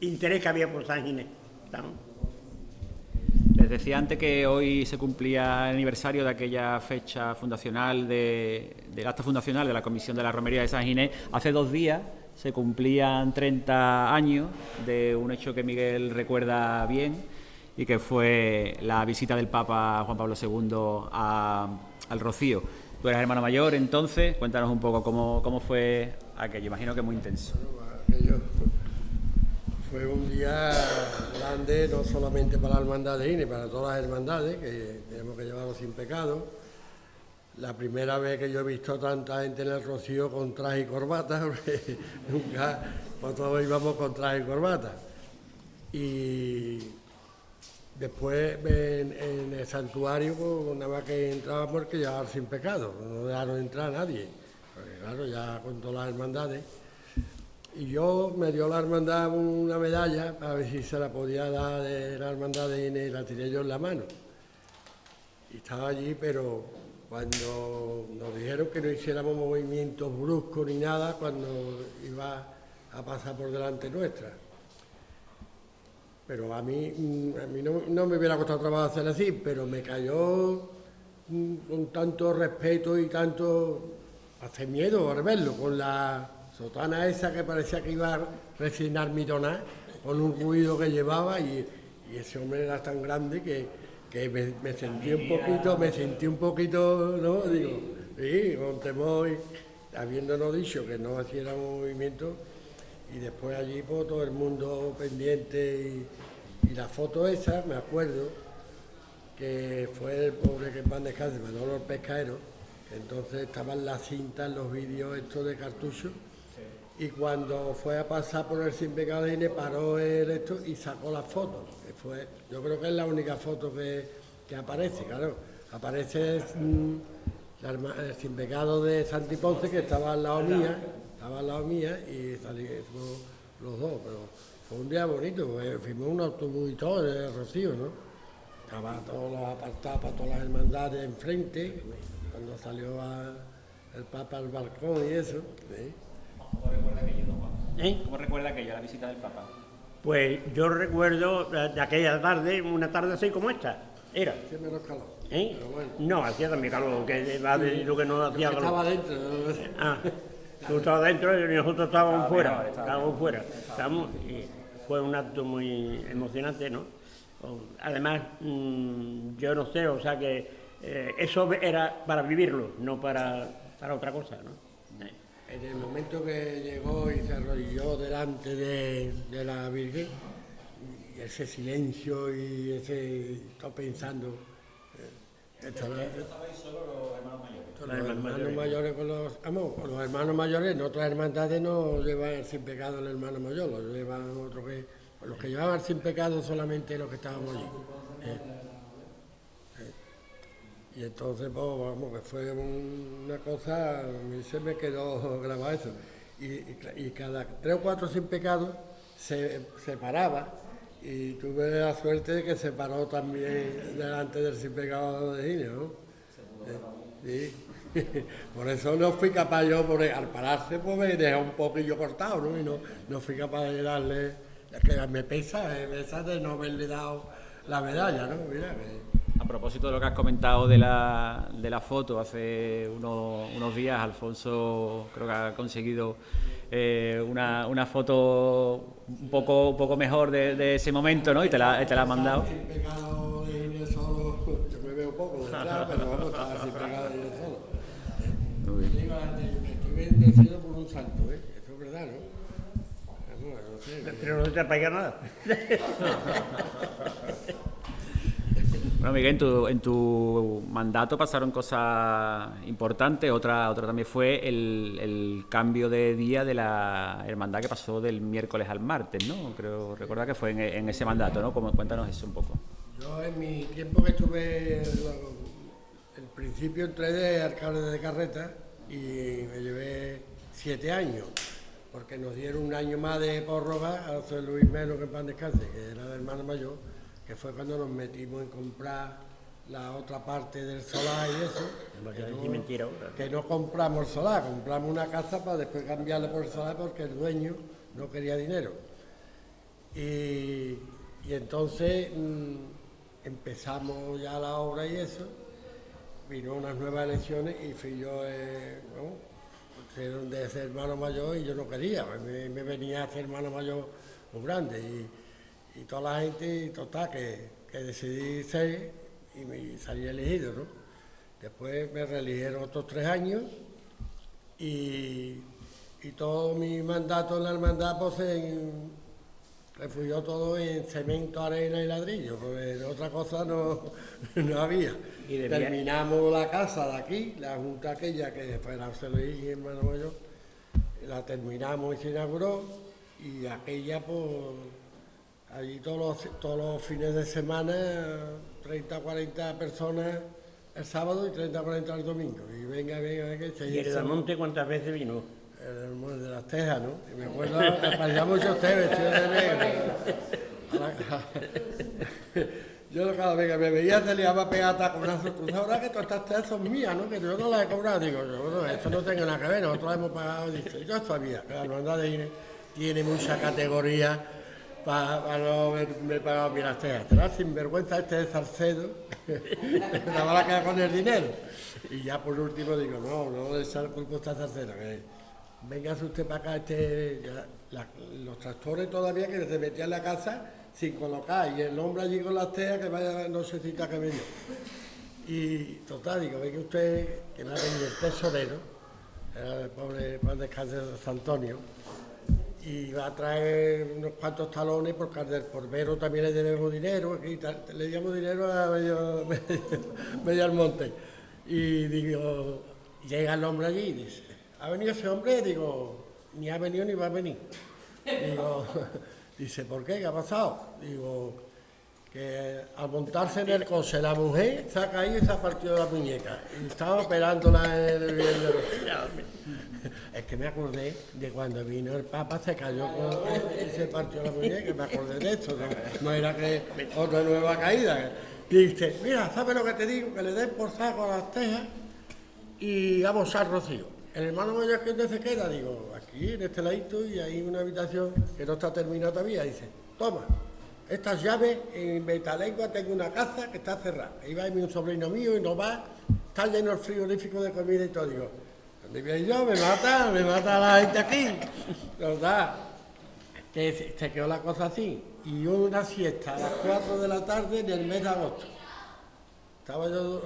interés que había por San Ginés. Les decía antes que hoy se cumplía el aniversario de aquella fecha fundacional, del acto fundacional de la Comisión de la Romería de San Ginés. Hace 2 días se cumplían 30 años de un hecho que Miguel recuerda bien y que fue la visita del Papa Juan Pablo II al Rocío. Tú eres hermano mayor, entonces, cuéntanos un poco cómo fue aquello. Imagino que muy intenso. Aquello fue un día grande, no solamente para la hermandad de Gine, para todas las hermandades, que tenemos que llevarlo sin pecado. La primera vez que yo he visto tanta gente en el Rocío con traje y corbata, porque nunca, pues todos íbamos con traje y corbata. Y después en el santuario, pues, nada más que entrábamos que llevar sin pecado, no dejaron entrar a nadie, porque claro, ya con todas las hermandades. Y yo me dio la hermandad una medalla, a ver si se la podía dar de la hermandad de Gine, y la tiré yo en la mano. Y estaba allí, pero cuando nos dijeron que no hiciéramos movimientos bruscos ni nada, cuando iba a pasar por delante nuestra. Pero a mí no me hubiera costado trabajo hacer así, pero me cayó con tanto respeto y tanto... hace miedo al verlo, con la sotana esa que parecía que iba a recién almidonar, con un ruido que llevaba, y ese hombre era tan grande que me sentí un poquito, ¿no? Digo, sí, con temor, habiéndonos dicho que no hiciéramos movimiento, y después allí pues, todo el mundo pendiente, y la foto esa, me acuerdo, que fue el pobre que en pan descanse, Manolo el Pescaero, que entonces estaban las cintas, los vídeos estos de cartucho, y cuando fue a pasar por el Sin Pecado de Gine, paró esto y sacó las fotos. Yo creo que es la única foto que aparece, claro. Aparece el Sin Pecado de Santi Ponce, que estaba al lado mía, y salimos los dos. Pero fue un día bonito, fuimos un autobús y todo, el Rocío, ¿no? Estaban todos los apartados para todas las hermandades enfrente, cuando salió el Papa al balcón y eso. ¿Sí? ¿Cómo recuerda aquello, don Juan? ¿Cómo recuerda aquello, la visita del Papa? Pues yo recuerdo de aquella tarde, una tarde así como esta, Era. Hacía menos calor. ¿Eh? Pero bueno. No, hacía también calor, que va de lo que no hacía calor. Estaba dentro. Ah, tú estabas dentro y nosotros estábamos fuera. Estábamos fuera. Y fue un acto muy emocionante, ¿no? Además, yo no sé, o sea que eso era para vivirlo, no para otra cosa, ¿no? En el momento que llegó y se arrodilló delante de la Virgen, y ese silencio y ese... Estaba pensando... ¿Estabais solo los hermanos mayores? Los hermanos mayores con los... Vamos, con los hermanos mayores en otras hermandades no llevan el sin pecado el hermano mayor, lo llevan otros que... Los que llevaban sin pecado solamente los que estábamos allí. Y entonces, pues, vamos, que fue una cosa, a mí se me quedó grabado eso. Y cada 3 o 4 sin pecado se paraba, y tuve la suerte de que se paró también delante del sin pecado de Gine, ¿no? Sí. Por eso no fui capaz yo, al pararse, pues me dejé un poquillo cortado, ¿no? Y no fui capaz de darle, que me pesa de no haberle dado la medalla, ¿no? Mira, A propósito de lo que has comentado de la foto, hace unos días Alfonso creo que ha conseguido una foto un poco mejor de ese momento, ¿no? Y te la ha mandado. Sin pecado de Gine solo, yo me veo poco detrás, pero vamos, estaba sin pecado de Gine solo. Muy bien. Digo, me estoy bendecido por un santo, ¿eh? Eso es verdad, ¿no? Vamos, no sé. Pero no te pega nada. Bueno, Miguel, en tu mandato pasaron cosas importantes. Otra también fue el cambio de día de la hermandad que pasó del miércoles al martes, ¿no? Recuerda que fue en ese mandato, ¿no? Cuéntanos eso un poco. Yo en mi tiempo que estuve, el principio entré de alcalde de Carreta y me llevé 7 años, porque nos dieron un año más de prórroga a José Luis Melo, que en paz descanse, que era el hermano mayor, que fue cuando nos metimos en comprar la otra parte del solar y eso. Que no compramos el solar, compramos una casa para después cambiarle por el solar porque el dueño no quería dinero. Y entonces empezamos ya la obra y eso, vino unas nuevas elecciones y fui yo, de ser hermano mayor y yo no quería, me venía a ser hermano mayor muy grande y toda la gente, y total, que decidí ser y me salí elegido, ¿no? Después me reeligieron otros 3 años y todo mi mandato en la hermandad pues se refugió todo en cemento, arena y ladrillo, porque otra cosa no había. Terminamos la casa de aquí, la junta aquella que fue José Luis y hermano mayor, la terminamos y se inauguró, y aquella pues allí todos los fines de semana 30 o 40 personas el sábado y 30 o 40 el domingo, y venga que se... ¿Y el Almonte cuántas veces vino? El de las Tejas, ¿no? Y me acuerdo, me parecía mucho a usted vestido de negro. Yo cada vez que me veía se le iba a pegar taconazos. Tú sabrás que todas estas tejas son mías, ¿no? Que yo no las he cobrado. Digo, bueno, esto no tengo nada que ver, nosotros hemos pagado. Dice, yo sabía que la hermandad de Gine tiene mucha categoría para no haberme pagado bien las tejas. Te das sinvergüenza este de Salcedo, la van a quedar con el dinero. Y ya por último digo, no le echar culpa a esta Salcedo, que véngase usted para acá, los tractores todavía que se metían en la casa sin colocar, y el hombre allí con las teas que vaya, no se cita que venía. Y total, digo, venga usted, que me ha venido el tesorero, era el pobre Juan Descanse de San Antonio, y va a traer unos cuantos talones porque al del Porvero también le debemos dinero, aquí le damos dinero a medio al monte. Y digo, llega el hombre allí y dice, ¿ha venido ese hombre? Digo, ni ha venido ni va a venir. Digo, dice, ¿por qué? ¿Qué ha pasado? Digo, que al montarse en el coche la mujer se ha caído y se ha partido la muñeca. Y estaba operándola en el bien de los... Es que me acordé de cuando vino el Papa, se cayó y se partió la muñeca, me acordé de esto, no era que otra nueva caída. Dice, mira, ¿sabes lo que te digo? Que le den por saco a las tejas y vamos al Rocío. El hermano mayor, que se queda, digo, aquí en este ladito, y hay una habitación que no está terminada todavía. Dice, toma, estas llaves en Betalengua tengo una casa que está cerrada. Iba a mi un sobrino mío y no va, está lleno el frigorífico de comida y todo. Digo, ¿dónde voy yo? Me mata la gente aquí. ¿Verdad? Que se quedó la cosa así. Y una siesta a las 4 de la tarde en el mes de agosto. Estaba yo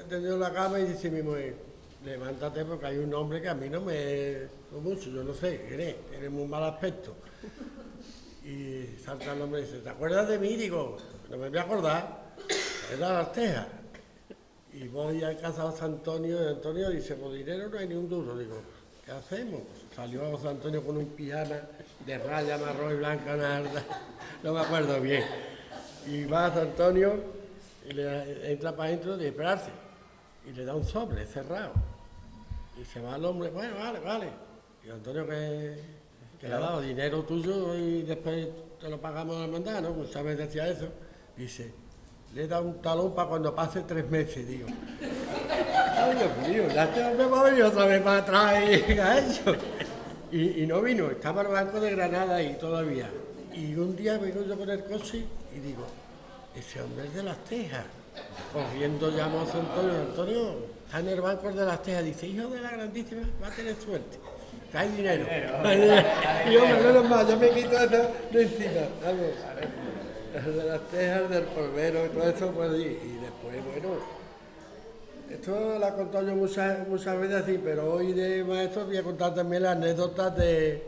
tendido en la cama y dice mi mujer, levántate porque hay un hombre que a mí no me... mucho, yo no sé, tiene muy mal aspecto. Y salta el hombre y dice, ¿te acuerdas de mí? Digo, no me voy a acordar, era Las Tejas. Y voy a casa de José Antonio, y Antonio dice, por dinero no hay ni un duro. Digo, ¿qué hacemos? Salió José Antonio con un pijama de raya marrón y blanca, no me acuerdo bien. Y va a José Antonio y le entra para adentro de esperarse. Y le da un sobre cerrado. Y se va el hombre, bueno, vale. Y Antonio que le ha dado dinero tuyo y después te lo pagamos a la hermandad, ¿no? Muchas veces decía eso. Dice, le da un talón para cuando pase 3 meses, digo. Ay, Dios mío, ya este hombre va a venir otra vez para atrás y ha hecho. Y no vino, estaba el Banco de Granada ahí todavía. Y un día vengo yo con el coche y digo, ese hombre es de Las Tejas. Corriendo llamo a Antonio, está en el Banco de Las Tejas. Dice, hijo de la grandísima, va a tener suerte. Que hay dinero. Y yo, menos mal, yo me quito eso de encima. Vamos. El de Las Tejas, del Polvero y todo eso, pues, y después, bueno, esto lo he contado yo muchas veces así, pero hoy de maestro voy a contar también las anécdotas del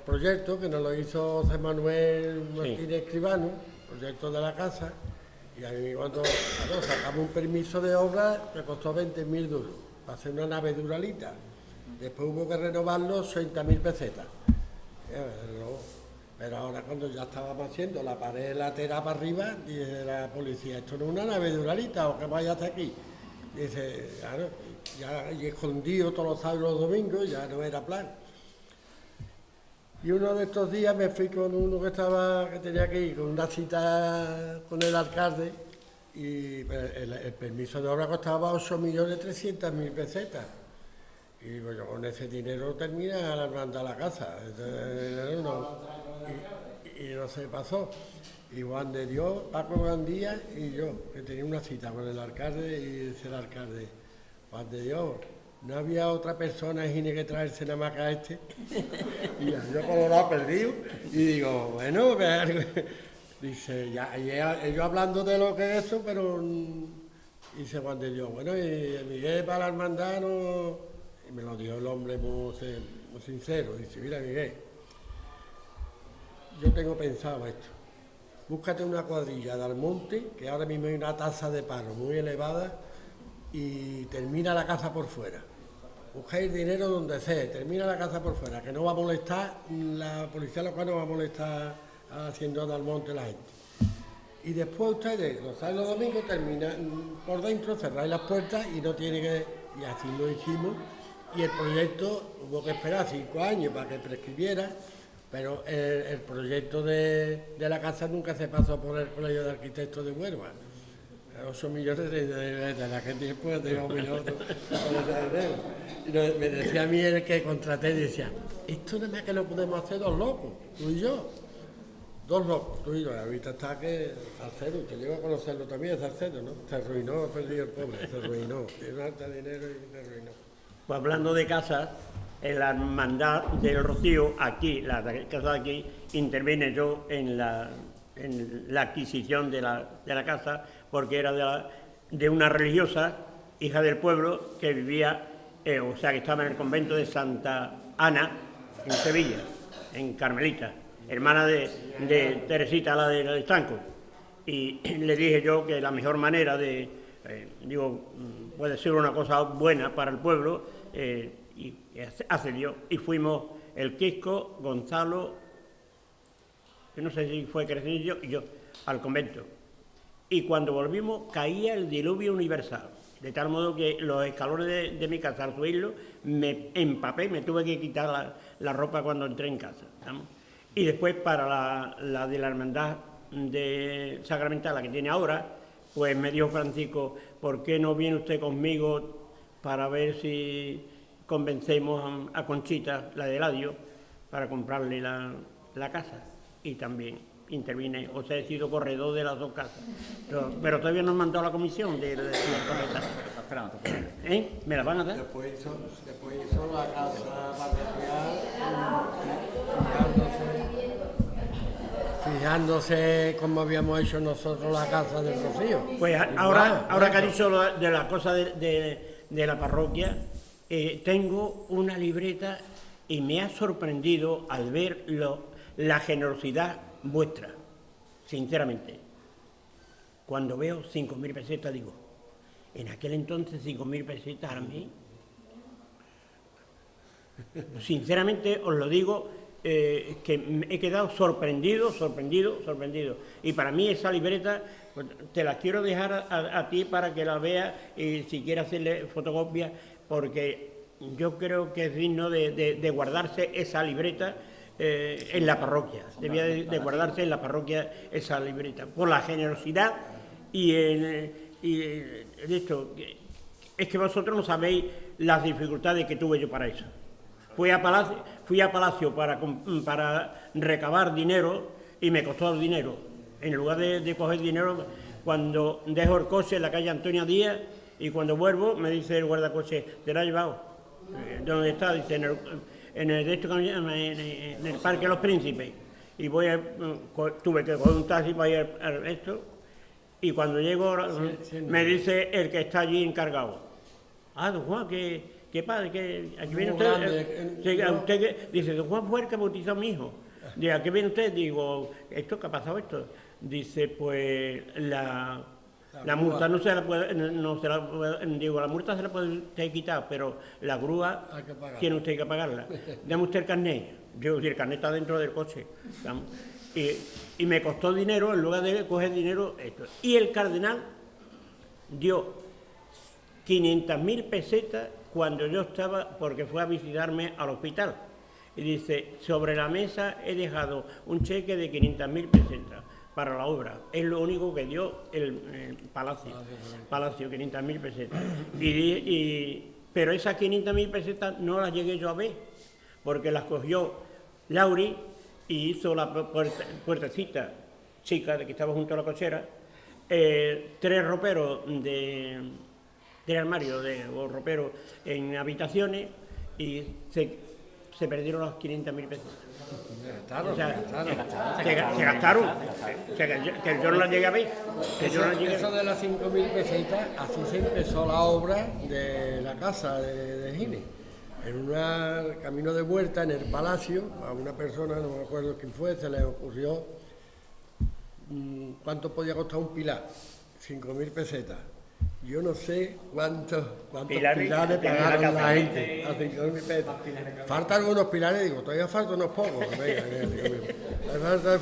proyecto que nos lo hizo José Manuel Martínez Escribano, proyecto de la casa, y a mí cuando sacamos un permiso de obra me costó 20.000 duros para hacer una nave duralita. Después hubo que renovarlo 60.000 pesetas. Pero ahora cuando ya estábamos haciendo la pared lateral para arriba, dice la policía, esto no es una nave duralita o que vaya hasta aquí. Dice, claro, ya y escondido todos los sábados y los domingos, ya no era plan. Y uno de estos días me fui con uno que tenía que ir con una cita con el alcalde y el permiso de obra costaba 8.300.000 pesetas. Y digo, yo con ese dinero termina la hermandad la casa. Y no se pasó. Y Juan de Dios, Paco Gandía y yo, que tenía una cita con el alcalde y dice el alcalde, Juan de Dios, no había otra persona que traerse nada más que a este. Y yo colorado perdido. Y digo, bueno, dice, ya, y ellos hablando de lo que es eso, pero dice Juan de Dios, bueno, y Miguel para la hermandad no... Y me lo dijo el hombre muy sincero. Dice, mira Miguel, yo tengo pensado esto. Búscate una cuadrilla de Almonte, que ahora mismo hay una tasa de paro muy elevada, y termina la casa por fuera. Buscáis dinero donde sea, termina la casa por fuera, que no va a molestar, la policía local no va a molestar haciendo de Almonte la gente. Y después ustedes, los sábados y los domingos, terminan por dentro, cerráis las puertas y no tiene que... Y así lo hicimos. Y el proyecto hubo que esperar 5 años para que prescribiera, pero el proyecto de la casa nunca se pasó por el Colegio de Arquitectos de Huelva. 8 millones de la gente después de 1 millón. Y me decía a mí el que contraté, decía, esto nada más que lo podemos hacer 2 locos, tú y yo. 2 locos, tú y yo. Ahorita está que Salcedo, usted llegó a conocerlo también, Salcedo, ¿no? Se arruinó, perdió el pobre, se arruinó. Tiene harta dinero y se arruinó. Pues hablando de casas, en la hermandad del Rocío, aquí, la casa de aquí, intervine yo en la adquisición de la casa, porque era de una religiosa, hija del pueblo, que vivía, que estaba en el convento de Santa Ana, en Sevilla, en Carmelita, hermana de Teresita, la del estanco. Y le dije yo que la mejor manera puede ser una cosa buena para el pueblo, y accedió. Y fuimos el Quisco, Gonzalo, que no sé si fue Crescenillo, y yo, al convento. Y cuando volvimos caía el diluvio universal, de tal modo que los escalones de mi casa, al subirlo, me empapé, me tuve que quitar la ropa cuando entré en casa, ¿no? Y después para la de la hermandad de Sacramental, la que tiene ahora, pues me dijo Francisco, ¿por qué no viene usted conmigo para ver si convencemos a Conchita, la de Eladio, para comprarle la casa? Y también intervine, o sea, he sido corredor de las dos casas. Pero todavía no han mandado la comisión de la correcta. ¿Me la van a dar? Después hizo la casa parroquial, fijándose cómo habíamos hecho nosotros la casa del Rocío. Pues ahora que ha dicho de la cosa de la parroquia, tengo una libreta y me ha sorprendido al ver la generosidad vuestra, sinceramente. Cuando veo 5.000 pesetas digo, en aquel entonces 5.000 pesetas a mí, sinceramente os lo digo, que me he quedado sorprendido. Y para mí esa libreta, pues, te la quiero dejar a ti para que la veas y si quieres hacerle fotocopia, porque yo creo que es digno de guardarse esa libreta en la parroquia. Debía de guardarse en la parroquia esa libreta, por la generosidad y esto. Es que vosotros no sabéis las dificultades que tuve yo para eso. Fui a Palacio para recabar dinero y me costó el dinero. En lugar de coger dinero, cuando dejo el coche en la calle Antonia Díaz y cuando vuelvo me dice el guardacoche, ¿te lo has llevado? ¿Dónde está? Dice, en el Parque de los Príncipes. Y tuve que coger un taxi para ir a esto y cuando llego me dice el que está allí encargado. Don Juan, ¿qué padre? ¿Que aquí viene usted? Dice, don Juan fue el que bautizó a mi hijo. Dice, ¿a qué viene usted? Digo, ¿esto qué ha pasado esto? Dice, pues la multa no se la puede, digo, la multa se la puede usted quitar, pero la grúa tiene usted que pagarla. Dame usted el carnet. Digo, si el carnet está dentro del coche. Y me costó dinero, en lugar de coger dinero, esto. Y el cardenal dio 500.000 pesetas cuando yo estaba, porque fue a visitarme al hospital. Y dice, sobre la mesa he dejado un cheque de 500.000 pesetas para la obra. Es lo único que dio el Palacio, 500.000 pesetas. Pero esas 500.000 pesetas no las llegué yo a ver, porque las cogió Lauri y hizo la puertecita chica de que estaba junto a la cochera, 3 roperos de armario o roperos en habitaciones y se perdieron las 500.000 pesos. Se gastaron. Que yo no las llegué a ver. Eso de las 5.000 pesetas, así se empezó la obra de la casa de Gines. En un camino de vuelta en el Palacio, a una persona, no me acuerdo quién fue, se le ocurrió cuánto podía costar un pilar. 5.000 pesetas. Yo no sé cuántos pilares pagaron la gente a 5.000 pesetas. Faltan algunos pilares, digo, todavía faltan unos pocos.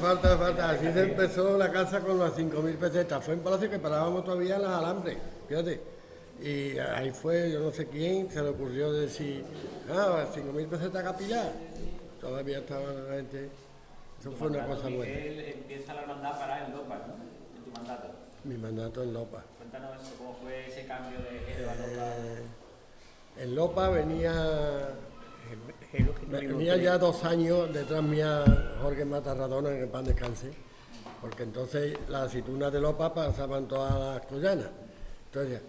Falta. Así se empezó la casa con las 5.000 pesetas. Fue en Palacio que parábamos todavía las alambres, fíjate. Y ahí fue, yo no sé quién, se le ocurrió decir, 5.000 pesetas capilar. Todavía estaba la gente. Eso fue una cosa buena. Él empieza la hermandad para el Lopa, ¿no? En tu mandato. Mi mandato en Lopa. Cuéntanos eso, cómo fue ese cambio de Lopa. En Lopa venía ya 2 años detrás mía Jorge Matarradona, en el pan descanse, porque entonces las aceitunas de Lopa pasaban todas las collanas. Entonces,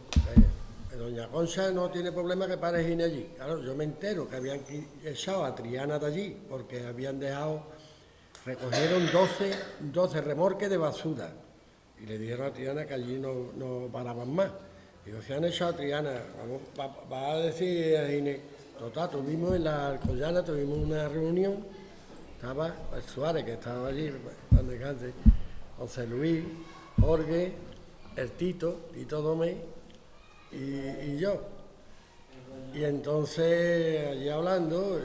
doña Concha no tiene problema que pare Gines allí. Claro, yo me entero que habían echado a Triana de allí, porque habían recogieron 12 remorques de basura. Y le dijeron a Triana que allí no paraban más. Digo, si han echado a Triana, va a decir a Gines. Total, tuvimos en la Alcoyana, tuvimos una reunión, estaba el Suárez, que estaba allí, donde descanse, José Luis, Jorge, el Tito Domé y yo. Y entonces, allí hablando,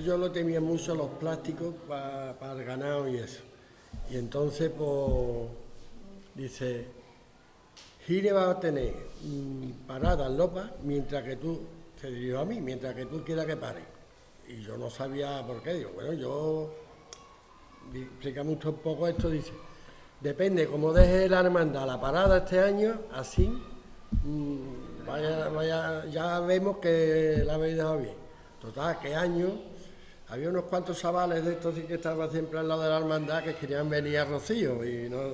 yo lo temía mucho los plásticos para el ganado y eso. Y entonces, pues, dice, Gines va a tener parada en Lopa mientras que tú, se dirigió a mí, mientras que tú quieras que pare. Y yo no sabía por qué. Digo, bueno, explicamos un poco esto, dice, depende cómo deje la hermandad la parada este año, así, ya vemos que la habéis dejado bien. Total, ¿qué año? había unos cuantos chavales de estos que estaban siempre al lado de la hermandad que querían venir a Rocío y no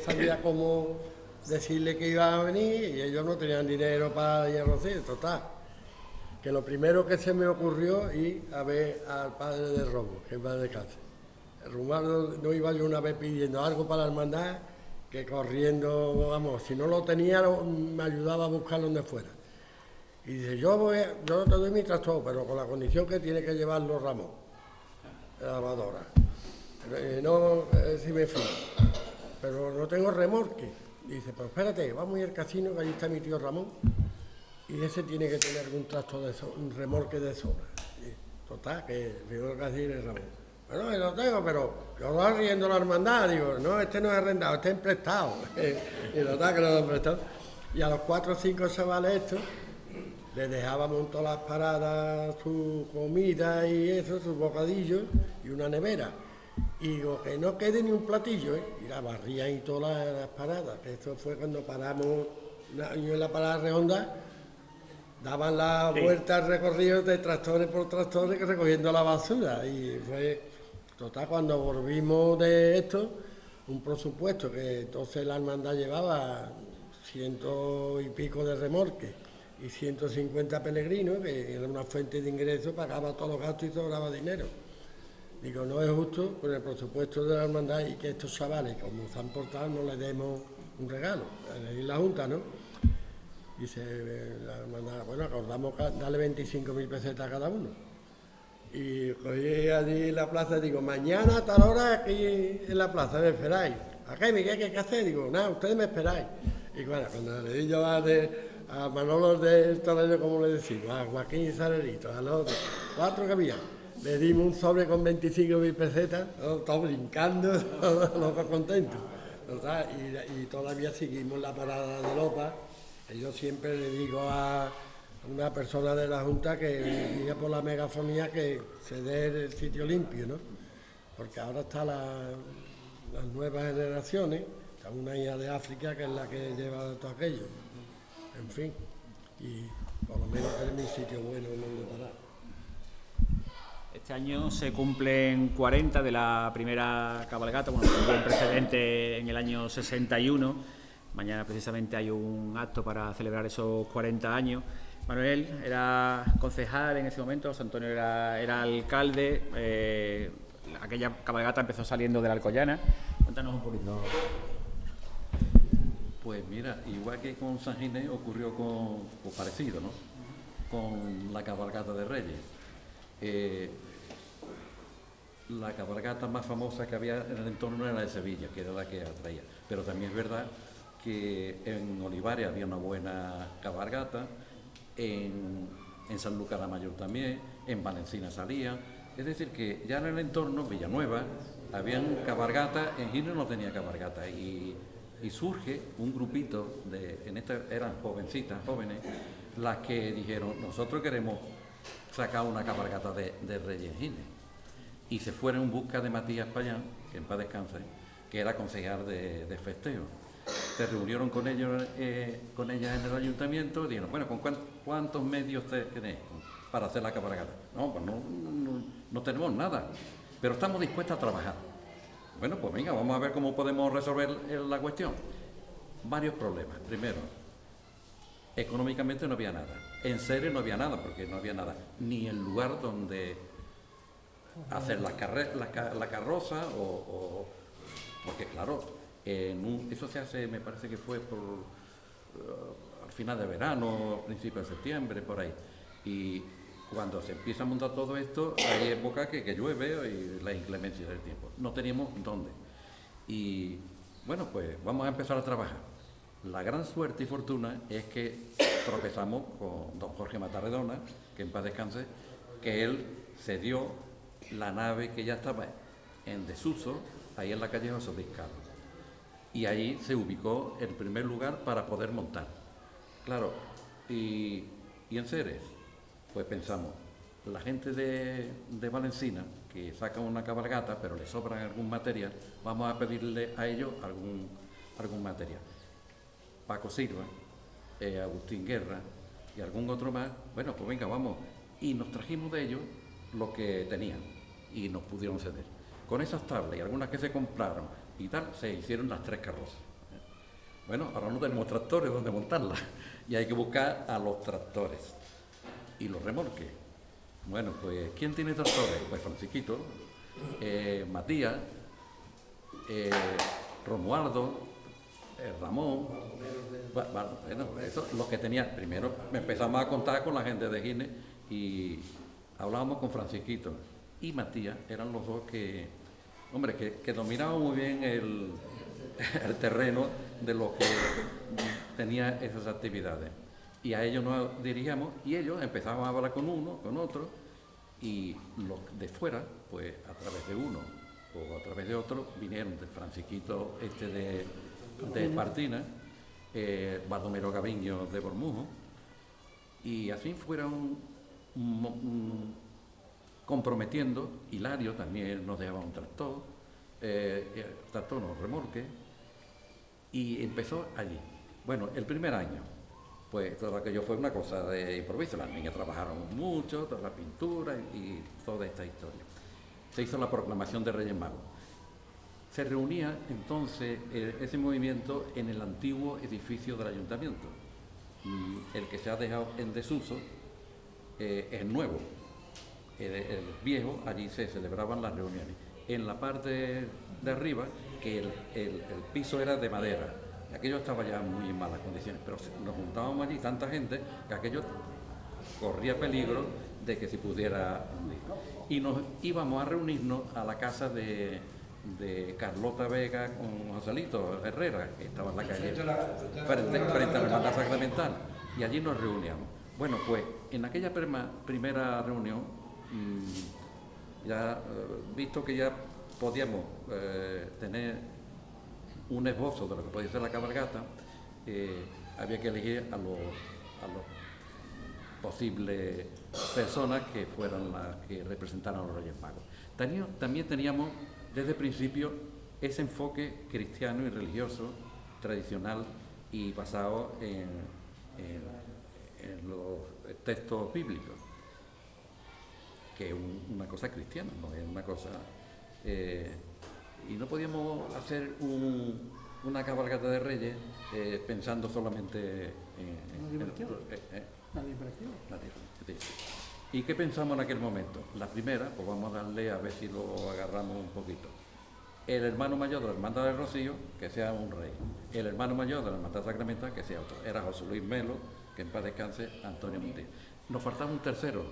sabía cómo decirle que iban a venir y ellos no tenían dinero para ir a Rocío. Total, que lo primero que se me ocurrió ir a ver al padre de Robo, que es padre de cáncer. El rumano no iba yo una vez pidiendo algo para la hermandad, que corriendo, vamos, si no lo tenía me ayudaba a buscarlo donde fuera. Y dice, yo te doy mi tractor, pero con la condición que tiene que llevarlo Ramón, la lavadora. Si me fío, pero no tengo remorque. Dice, pues espérate, vamos a ir al casino, que allí está mi tío Ramón, y ese tiene que tener un tractor un remorque de sobra. Y, total, que el primero que hacía es Ramón. Bueno, yo lo tengo, pero yo lo arriendo la hermandad. Digo, no, este no es arrendado, este es prestado. Y total, que lo han prestado. Y a los 4 o 5 chavales estos, les dejábamos en todas las paradas su comida y eso, sus bocadillos y una nevera. Y digo, que no quede ni un platillo, y la barrían y todas las paradas. Esto fue cuando paramos en la parada redonda, daban la vuelta al recorrido de tractores por tractores recogiendo la basura. Y fue total, cuando volvimos de esto, un presupuesto que entonces la hermandad llevaba 100 y pico de remorques y 150 peregrinos, que era una fuente de ingresos, pagaba todos los gastos y sobraba dinero. Digo, no es justo con el presupuesto de la hermandad y que estos chavales, como se han portado, no les demos un regalo. En la Junta, ¿no? Dice la hermandad, bueno, acordamos darle 25.000 pesetas a cada uno. Y cogí allí en la plaza y digo, mañana a tal hora aquí en la plaza me esperáis. ¿A qué, Miguel, qué hacer? Digo, nada, ustedes me esperáis. Y bueno, cuando le di yo a Manolo del Torero, como le decimos, a Joaquín Salerito, a los 4 que había, le dimos un sobre con 25.000 pesetas, todos brincando, todos contentos. Y todavía seguimos la parada de Lopa. Y yo siempre le digo a una persona de la Junta que diga por la megafonía que se dé el sitio limpio, ¿no? Porque ahora están las nuevas generaciones, está una hija de África que es la que lleva todo aquello. En fin, y por lo menos tener un sitio bueno donde parar. Este año se cumplen 40 de la primera cabalgata, bueno, hubo un precedente en el año 61. Mañana precisamente hay un acto para celebrar esos 40 años. Manuel era concejal en ese momento, José Antonio era alcalde. Aquella cabalgata empezó saliendo de la Alcoyana. Cuéntanos un poquito. Pues mira, igual que con San Ginés ocurrió parecido, ¿no? Con la cabalgata de Reyes. La cabalgata más famosa que había en el entorno era la de Sevilla, que era la que atraía. Pero también es verdad que en Olivares había una buena cabalgata, en Sanlúcar la Mayor también, en Valencina salía. Es decir, que ya en el entorno, Villanueva, habían cabalgatas, en Gino no tenía cabalgata. Y surge un grupito, eran jovencitas, jóvenes, las que dijeron, nosotros queremos sacar una cabalgata de Reyes en Gine. Y se fueron en busca de Matías Payán, que en paz descanse, que era concejal de festeo. Se reunieron con ellas en el ayuntamiento y dijeron, bueno, ¿con cuántos medios tenéis para hacer la cabalgata? No, pues no tenemos nada, pero estamos dispuestos a trabajar. Bueno, pues venga, vamos a ver cómo podemos resolver la cuestión. Varios problemas. Primero, económicamente no había nada. En serio no había nada, porque no había nada. Ni el lugar donde hacer la carroza porque claro, eso se hace, me parece que fue al final de verano, principio de septiembre, por ahí. Y cuando se empieza a montar todo esto, hay épocas que llueve y la inclemencia del tiempo. No teníamos dónde. Y bueno, pues vamos a empezar a trabajar. La gran suerte y fortuna es que tropezamos con don Jorge Matarredona, que en paz descanse, que él cedió la nave que ya estaba en desuso, ahí en la calle José Luis Carlos. Y ahí se ubicó el primer lugar para poder montar. Claro, y en Ceres, pues pensamos, la gente de Valencina, que saca una cabalgata, pero le sobra algún material, vamos a pedirle a ellos algún material. Paco Silva, Agustín Guerra y algún otro más, bueno, pues venga, vamos. Y nos trajimos de ellos lo que tenían. y nos pudieron ceder. Con esas tablas y algunas que se compraron y tal, se hicieron las 3 carrozas. Bueno, ahora no tenemos tractores donde montarlas y hay que buscar a los tractores y los remolques. Bueno, pues ¿quién tiene tractores? Pues Francisquito, Matías, Romualdo, Ramón. Bueno, eso los que tenía. Primero empezamos a contar con la gente de Gines y hablábamos con Francisquito y Matías, eran los dos que, hombre, que dominaban muy bien el terreno de lo que tenía esas actividades. Y a ellos nos dirigíamos y ellos empezaban a hablar con uno, con otro, y los de fuera, pues a través de uno o a través de otro, vinieron del Francisquito de Espartina, Baldomero Gaviño de Bormujo, y así fueron comprometiendo. Hilario también nos dejaba un tractor no, remolque, y empezó allí. Bueno, el primer año, pues todo aquello fue una cosa de improviso, las niñas trabajaron mucho, toda la pintura y toda esta historia. Se hizo la proclamación de Reyes Magos. Se reunía entonces ese movimiento en el antiguo edificio del ayuntamiento. El que se ha dejado en desuso es nuevo. El viejo, allí se celebraban las reuniones. En la parte de arriba, que el piso era de madera, y aquello estaba ya muy en malas condiciones, pero nos juntábamos allí tanta gente que aquello corría peligro de que se pudiera hundir. Y nos íbamos a reunirnos a la casa de Carlota Vega con Joselito Herrera, que estaba en la calle frente a la Hermandad Sacramental, y allí nos reuníamos. Bueno, pues en aquella primera reunión, ya visto que ya podíamos tener un esbozo de lo que podía ser la cabalgata, había que elegir a los posibles personas que fueran las que representaran a los Reyes Magos. También teníamos desde el principio ese enfoque cristiano y religioso, tradicional y basado en los textos bíblicos, que es una cosa cristiana, no es una cosa... y no podíamos hacer una cabalgata de Reyes pensando solamente en la diversión. ¿Y qué pensamos en aquel momento? La primera, pues vamos a darle a ver si lo agarramos un poquito. El hermano mayor de la Hermandad del Rocío, que sea un rey. El hermano mayor de la Hermandad Sacramental, que sea otro. Era José Luis Melo, que en paz descanse, Antonio Montiel. Nos faltaba un tercero.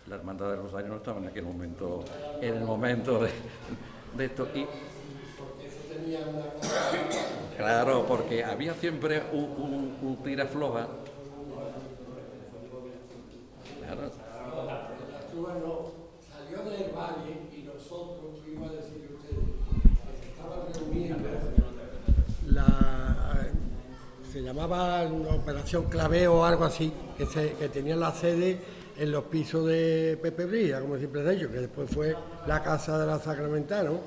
La Hermandad del Rosario no estaba en aquel momento, en el momento de esto. Y, claro, porque había siempre un tira floja. Claro. Salió del valle y nosotros fuimos a decirle a ustedes que se estaban reuniendo. Se llamaba Operación Claveo o algo así, que tenía la sede en los pisos de Pepe Brilla, como siempre he dicho, que después fue la casa de la Sacramental, ¿no?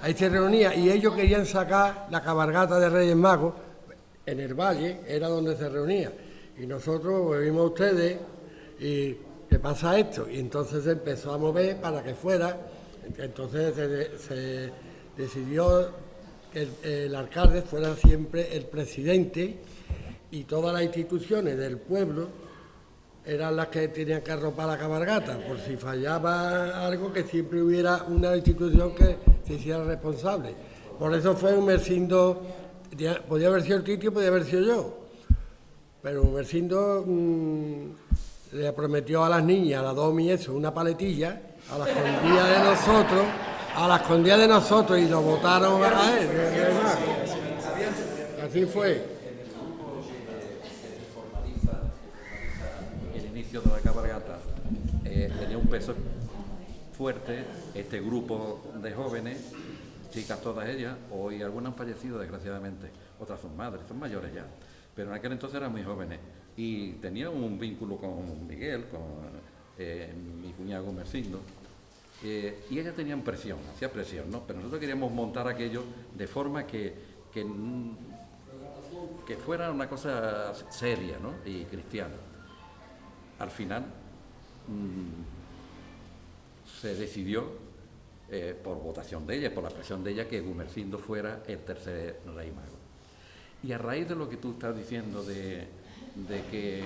Ahí se reunía y ellos querían sacar la cabalgata de Reyes Magos en el valle, era donde se reunía. Y nosotros vimos a ustedes y ¿qué pasa esto? Y entonces se empezó a mover para que fuera. Entonces se decidió que el alcalde fuera siempre el presidente y todas las instituciones del pueblo eran las que tenían que arropar la cabalgata, por si fallaba algo, que siempre hubiera una institución que se hiciera responsable. Por eso fue Humercindo, podía haber sido el Titio, podía haber sido yo, pero Humercindo le prometió a las niñas, a la Domi y eso, una paletilla, a la escondida de nosotros, y lo votaron a él. Así fue. El inicio de la cabalgata tenía un peso fuerte, este grupo de jóvenes, chicas todas ellas, hoy algunas han fallecido desgraciadamente, otras son madres, son mayores ya, pero en aquel entonces eran muy jóvenes y tenía un vínculo con Miguel, con mi cuñado Humercindo, y ellas tenían presión, hacía presión, ¿no? Pero nosotros queríamos montar aquello de forma que fuera una cosa seria, ¿no? Y cristiana. Al final se decidió, por votación de ella, por la presión de ella, que Gumersindo fuera el tercer rey mago. Y a raíz de lo que tú estás diciendo de que...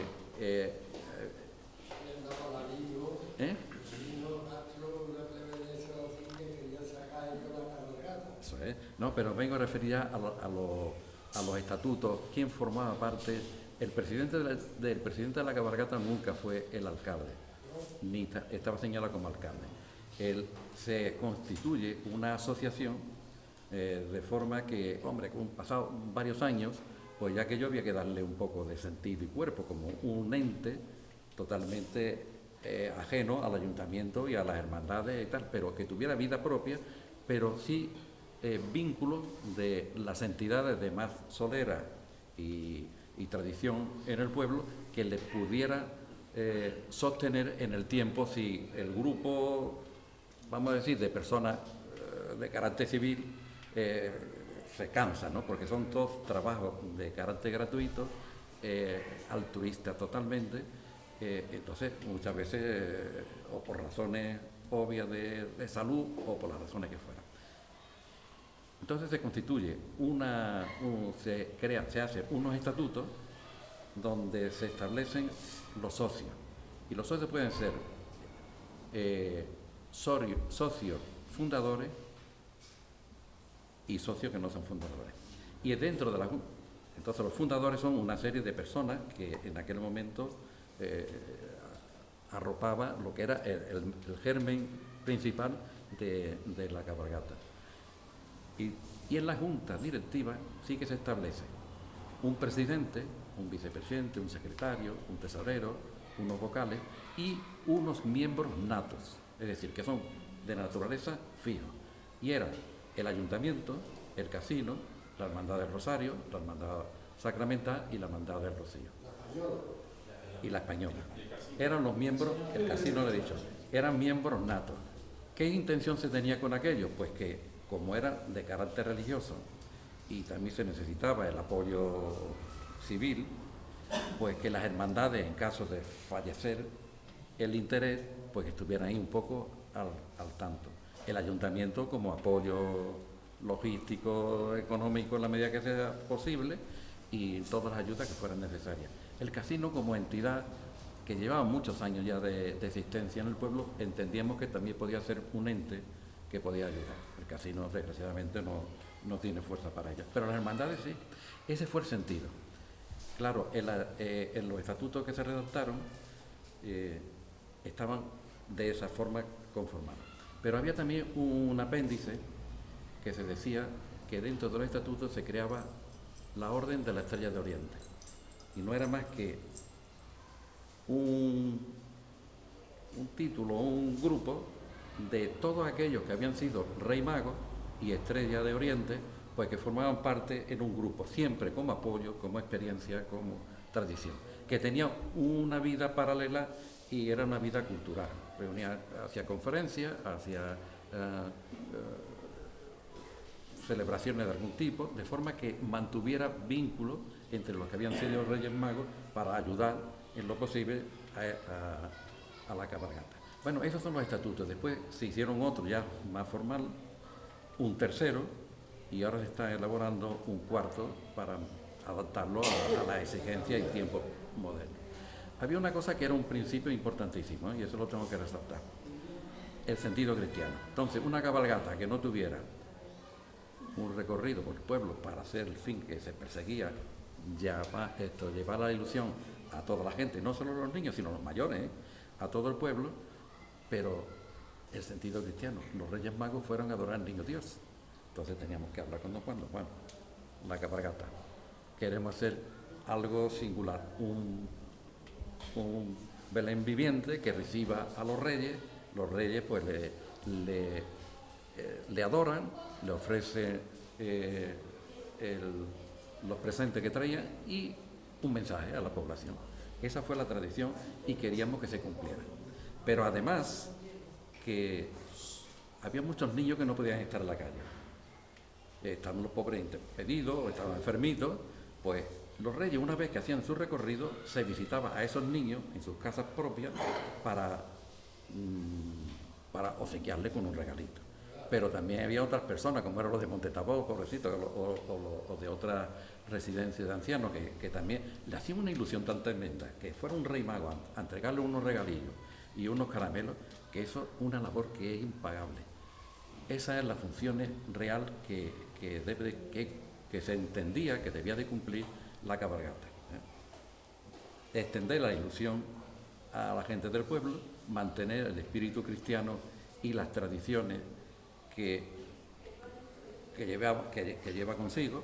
Eso es. No, pero vengo a referir ya a los estatutos. ¿Quién formaba parte? El presidente del presidente de la cabalgata nunca fue el alcalde, ni estaba señalado como alcalde. Él se constituye una asociación de forma que, hombre, con pasado varios años, pues ya que yo había que darle un poco de sentido y cuerpo, como un ente totalmente ajeno al ayuntamiento y a las hermandades y tal, pero que tuviera vida propia, pero sí vínculos de las entidades de más solera y tradición en el pueblo, que le pudiera sostener en el tiempo si el grupo, vamos a decir, de personas de carácter civil se cansa, ¿no? Porque son todos trabajos de carácter gratuito, altruistas totalmente, entonces muchas veces o por razones obvias de salud o por las razones que fueran. Entonces se constituye se hace unos estatutos donde se establecen los socios, y los socios pueden ser socios fundadores y socios que no son fundadores. Y dentro de entonces los fundadores son una serie de personas que en aquel momento arropaba lo que era el germen principal de la cabalgata. Y en la junta directiva sí que se establece un presidente, un vicepresidente, un secretario, un tesorero, unos vocales y unos miembros natos, es decir, que son de naturaleza fijos. Y eran el ayuntamiento, el casino, la hermandad del Rosario, la hermandad sacramental y la hermandad del Rocío. Y la española. Eran los miembros, el casino lo he dicho, eran miembros natos. ¿Qué intención se tenía con aquello? Pues que, como era de carácter religioso y también se necesitaba el apoyo civil, pues que las hermandades, en caso de fallecer el interés, pues estuvieran ahí un poco al tanto. El ayuntamiento como apoyo logístico, económico en la medida que sea posible y todas las ayudas que fueran necesarias. El casino como entidad que llevaba muchos años ya de existencia en el pueblo, entendíamos que también podía ser un ente que podía ayudar. El casino, desgraciadamente, no tiene fuerza para ello. Pero las hermandades sí. Ese fue el sentido. Claro, en los estatutos que se redactaron estaban de esa forma conformados. Pero había también un apéndice que se decía que dentro de los estatutos se creaba la Orden de la Estrella de Oriente. Y no era más que un título, un grupo de todos aquellos que habían sido Rey Mago y Estrella de Oriente, pues que formaban parte en un grupo, siempre como apoyo, como experiencia, como tradición, que tenía una vida paralela y era una vida cultural, reunía hacia conferencias, hacia celebraciones de algún tipo, de forma que mantuviera vínculos entre los que habían sido Reyes Magos para ayudar en lo posible a la cabalgata. Bueno, esos son los estatutos. Después se hicieron otro ya más formal, un tercero, y ahora se está elaborando un cuarto para adaptarlo a la exigencia y tiempo moderno. Había una cosa que era un principio importantísimo, y eso lo tengo que resaltar: el sentido cristiano. Entonces, una cabalgata que no tuviera un recorrido por el pueblo para hacer el fin que se perseguía, llevar la ilusión a toda la gente, no solo a los niños, sino a los mayores, a todo el pueblo, pero el sentido cristiano. Los Reyes Magos fueron a adorar al Niño Dios. Entonces teníamos que hablar con don Juan. Bueno, la cabalgata. Queremos hacer algo singular, un Belén viviente que reciba a los reyes pues le adoran, le ofrecen los presentes que traían y un mensaje a la población. Esa fue la tradición y queríamos que se cumpliera. Pero además que había muchos niños que no podían estar en la calle. Estaban los pobres impedidos o estaban enfermitos, pues los reyes, una vez que hacían su recorrido, se visitaba a esos niños en sus casas propias para para obsequiarle con un regalito. Pero también había otras personas, como eran los de Montetabó, pobrecitos, o de otras residencias de ancianos, que también le hacían una ilusión tan tremenda, que fuera un rey mago a entregarle unos regalillos y unos caramelos, que eso es una labor que es impagable. Esa es la función real que se entendía que debía de cumplir la cabalgata. Extender la ilusión a la gente del pueblo, mantener el espíritu cristiano y las tradiciones que lleva consigo,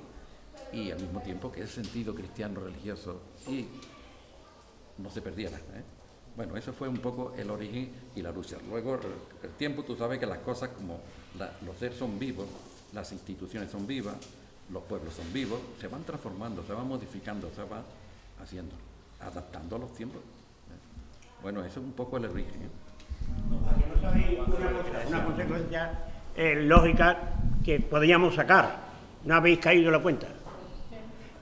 y al mismo tiempo que el sentido cristiano religioso y no se perdiera. Bueno, eso fue un poco el origen y la lucha. Luego, el tiempo, tú sabes que las cosas, como los seres son vivos, las instituciones son vivas, los pueblos son vivos, se van transformando, se van modificando, se van haciendo, adaptando a los tiempos. Bueno, eso es un poco el origen. Aquí no sabéis una consecuencia lógica que podríamos sacar. No habéis caído en la cuenta.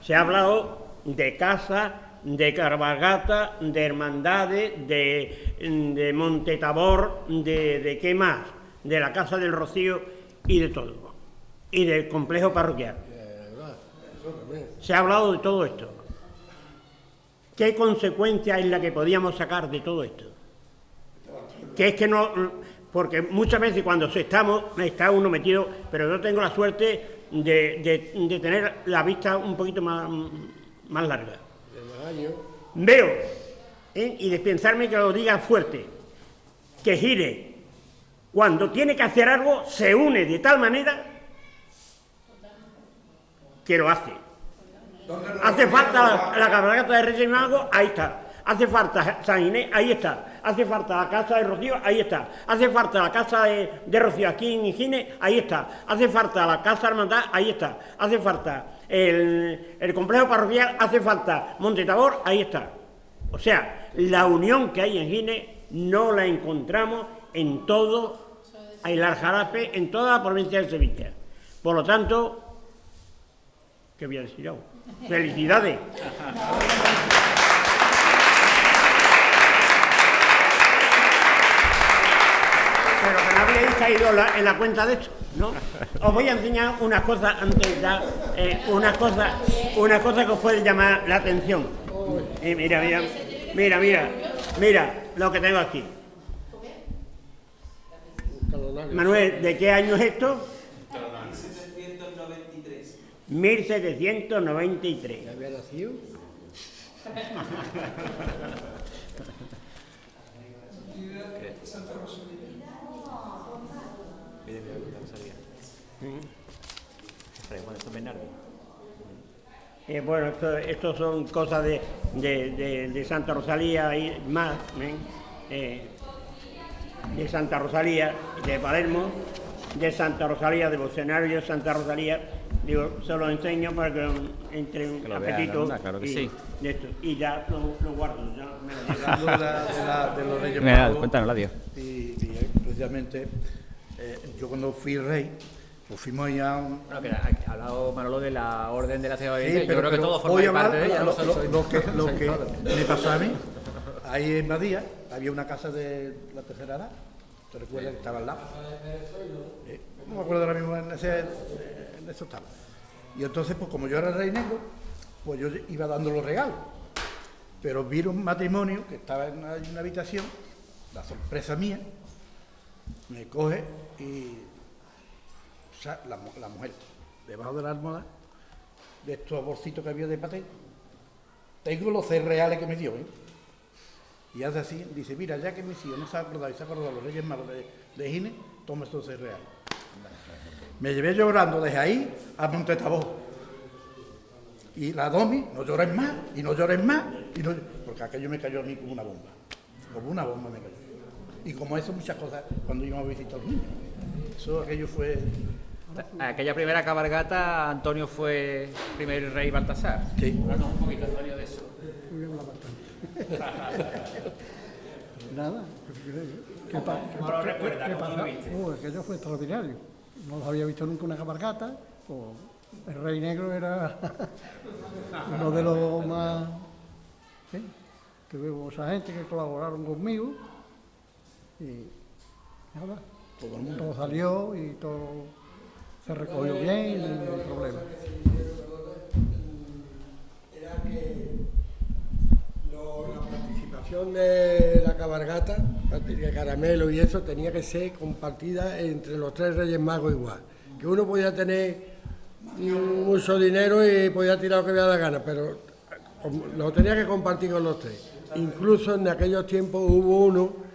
Se ha hablado de casa, de cabalgata, de hermandades, de Montetabor, de qué más, de la Casa del Rocío y de todo. Y del complejo parroquial. Se ha hablado de todo esto. ¿Qué consecuencia es la que podíamos sacar de todo esto? Que es que no, porque muchas veces cuando está uno metido, pero yo tengo la suerte de tener la vista un poquito más larga. Veo, y de pensarme que lo diga fuerte, que Gine, cuando tiene que hacer algo, se une de tal manera que lo hace. Hace falta la cabalgata de Reyes Magos, ahí está. Hace falta San Ginés, ahí está. Hace falta la casa de Rocío, ahí está. Hace falta la casa de Rocío aquí en Gines, ahí está. Hace falta la casa de Hermandad, ahí está. Hace falta el complejo parroquial, hace falta Montetabor, ahí está. O sea, la unión que hay en Gines no la encontramos en todo el Aljarafe, en toda la provincia de Sevilla. Por lo tanto, ¿qué voy a decir yo? ¡Felicidades! Pero que no habíais caído en la cuenta de esto, ¿no? Os voy a enseñar unas cosas antes de unas cosas que os pueden llamar la atención. Mira lo que tengo aquí. Manuel, ¿de qué año es esto? 1793. ¿Ya había nacido? Bueno, esto son cosas de Santa Rosalía y más, de Santa Rosalía de Palermo, de Santa Rosalía, devocionario de Santa Rosalía. Digo, se lo enseño para que entre un apetito claro que sí. De esto, y ya lo guardo. Ya me lo llevo. de los Reyes Magos. Cuéntanos, Ladio. Y precisamente yo cuando fui rey, pues fuimos allá. Bueno, que ha hablado Manolo de la Orden de la Ciudad de Sí, Yo creo que todos voy formáis a hablar parte de ella. lo que me pasó a mí. Ahí en Badía había una casa de la tercera edad. ¿Te recuerdas que estaba al lado? No me acuerdo ahora mismo en eso estaba. Y entonces, pues como yo era el rey negro, pues yo iba dando los regalos. Pero vi un matrimonio que estaba en una habitación, la sorpresa mía, me coge y la mujer, debajo de la almohada, de estos bolsitos que había de paté, tengo los 6 reales que me dio, Y hace así, dice, mira, ya que mis hijos no se han acordado y se han acordado los Reyes Magos de Gines, toma estos 6 reales. Me llevé llorando desde ahí a Montetabor. Y la Domi, no llores más, y no llores más, porque aquello me cayó a mí como una bomba. Como una bomba me cayó. Y como eso, muchas cosas cuando íbamos a visitar a los niños. Aquello fue... Aquella primera cabalgata, Antonio fue primer rey Baltasar. Sí. Háblanos un poquito, Antonio, de eso. Nada. ¿Cómo lo recuerda? ¿Qué ¿Cómo pasa? lo viste? Aquello fue extraordinario. No lo había visto nunca una cabalgata. Pues el Rey Negro era uno de los más... ¿sí? Que hubo esa gente que colaboraron conmigo y Nada, todo salió y todo se recogió bien y no hay problema. Era que la participación de la cabalgata, de caramelo y eso, tenía que ser compartida entre los 3 Reyes Magos igual. Que uno podía tener mucho dinero y podía tirar lo que le diera la gana, pero lo tenía que compartir con los 3. Incluso en aquellos tiempos hubo uno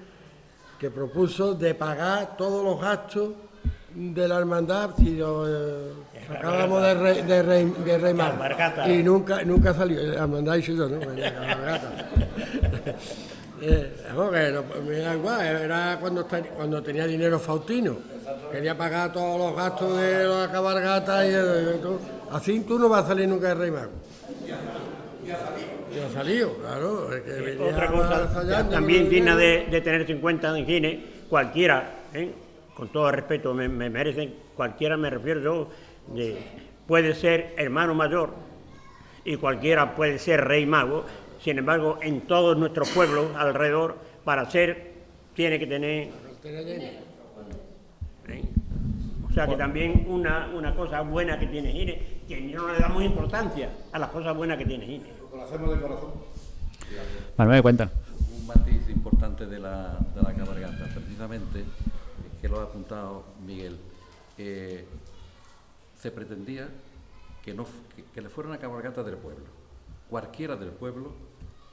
que propuso de pagar todos los gastos de la hermandad si lo sacábamos de Rey Mago. Y nunca salió. La hermandad hizo yo, ¿no? La cabalgata. Me da igual, era cuando tenía dinero Faustino. Quería pagar todos los gastos de la cabalgata y todo. Así tú no vas a salir nunca de Rey Mago. Y ha salido, claro. Otra cosa también digna de tenerse en cuenta en Gines, cualquiera, con todo respeto, me merecen, cualquiera me refiero yo, puede ser hermano mayor y cualquiera puede ser rey mago. Sin embargo, en todos nuestros pueblos alrededor, para ser, tiene que tener. O sea que también una cosa buena que tiene Gines, que no le damos importancia a las cosas buenas que tiene Gines. Lo hacemos de corazón. Manuel, cuenta. Un matiz importante de la cabalgata, precisamente, que lo ha apuntado Miguel, se pretendía que le fuera una cabalgata del pueblo. Cualquiera del pueblo,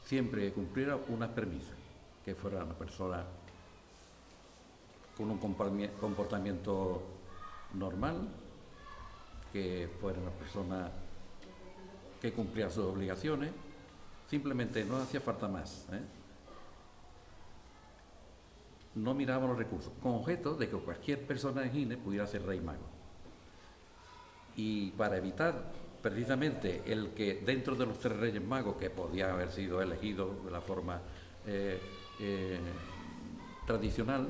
siempre que cumpliera unas premisas, que fuera una persona con un comportamiento normal, que fuera una persona que cumplía sus obligaciones, simplemente no hacía falta más, No miraban los recursos, con objeto de que cualquier persona en Gines pudiera ser rey mago. Y para evitar precisamente el que dentro de los 3 Reyes Magos, que podían haber sido elegidos de la forma tradicional,